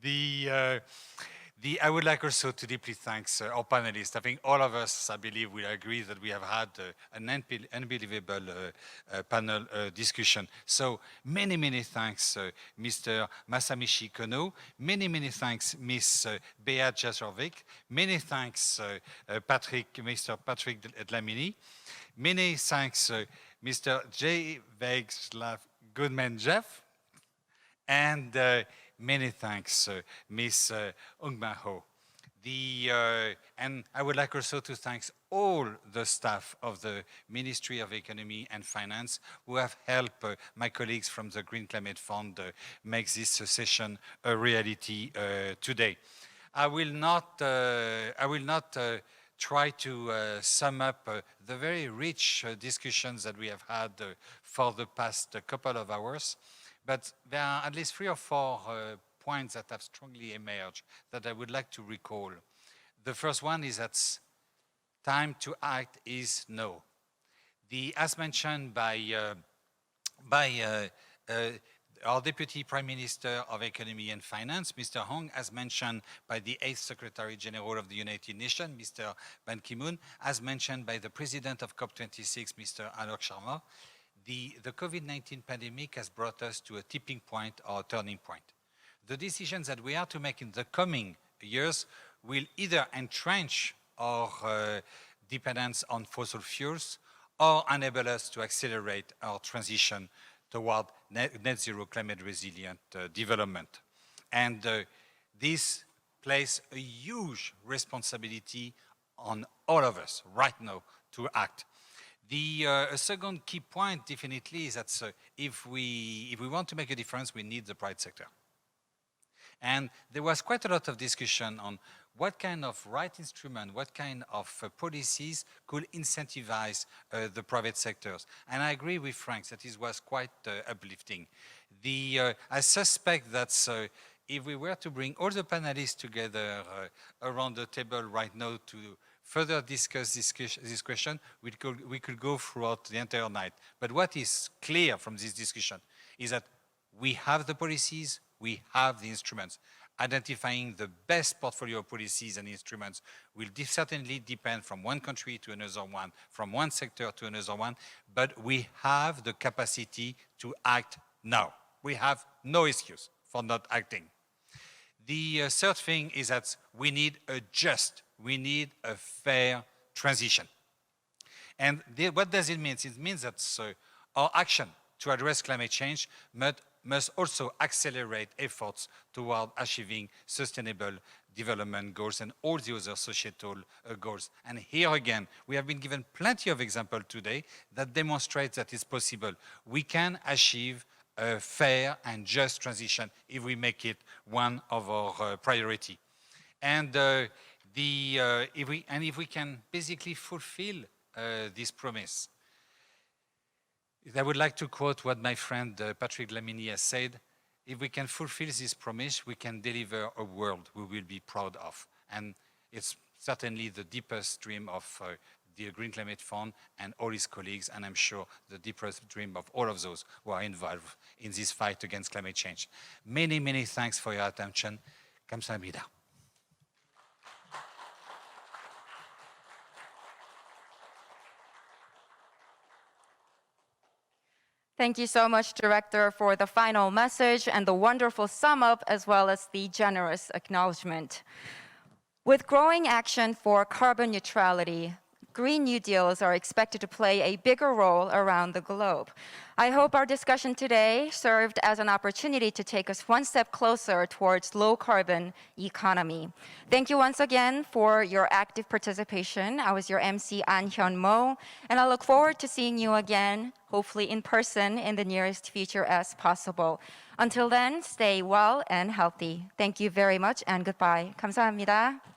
The I would like also to deeply thank our panelists. I think all of us, I believe, will agree that we have had an unbelievable panel discussion. So many, many thanks, Mr. Masamichi Kono. Many, many thanks, Ms. Bea Jazorovic. Many thanks, Mr. Patrick Dlamini. Many thanks, Mr. J. Vegslav Goodman-Jeff. And many thanks, Ms. Ungma Ho. And I would like also to thank all the staff of the Ministry of Economy and Finance who have helped my colleagues from the Green Climate Fund make this session a reality today. I will not try to sum up the very rich discussions that we have had for the past couple of hours. But there are at least 3 or 4 points that have strongly emerged that I would like to recall. The first one is that time to act is now. As mentioned by our Deputy Prime Minister of Economy and Finance, Mr. Hong, as mentioned by the 8th Secretary General of the United Nations, Mr. Ban Ki-moon, as mentioned by the President of COP26, Mr. Alok Sharma, the COVID-19 pandemic has brought us to a tipping point or a turning point. The decisions that we are to make in the coming years will either entrench our dependence on fossil fuels or enable us to accelerate our transition toward net zero climate resilient development. And this places a huge responsibility on all of us right now to act. A second key point definitely is that if we want to make a difference, we need the private sector. And there was quite a lot of discussion on what kind of right instrument, what kind of policies could incentivize the private sectors. And I agree with Frank that it was quite uplifting. I suspect that if we were to bring all the panelists together around the table right now to further discuss this question, we could go throughout the entire night. But what is clear from this discussion is that we have the policies, we have the instruments. Identifying the best portfolio of policies and instruments will certainly depend from one country to another one, from one sector to another one, but we have the capacity to act now. We have no excuse for not acting. The third thing is that we need a fair transition. And what does it mean? It means that our action to address climate change must also accelerate efforts toward achieving sustainable development goals and all the other societal goals. And here again, we have been given plenty of examples today that demonstrate that it's possible. We can achieve a fair and just transition if we make it one of our priority. And if we can basically fulfill this promise, I would like to quote what my friend Patrick Dlamini has said. If we can fulfill this promise, we can deliver a world we will be proud of. And it's certainly the deepest dream of the Green Climate Fund and all his colleagues, and I'm sure the deepest dream of all of those who are involved in this fight against climate change. Many, many thanks for your attention. 감사합니다. Thank you so much, Director, for the final message and the wonderful sum up, as well as the generous acknowledgement. With growing action for carbon neutrality, Green New Deals are expected to play a bigger role around the globe. I hope our discussion today served as an opportunity to take us one step closer towards low-carbon economy. Thank you once again for your active participation. I was your MC, An Hyun-mo, and I look forward to seeing you again, hopefully in person, in the nearest future as possible. Until then, stay well and healthy. Thank you very much, and goodbye. 감사합니다.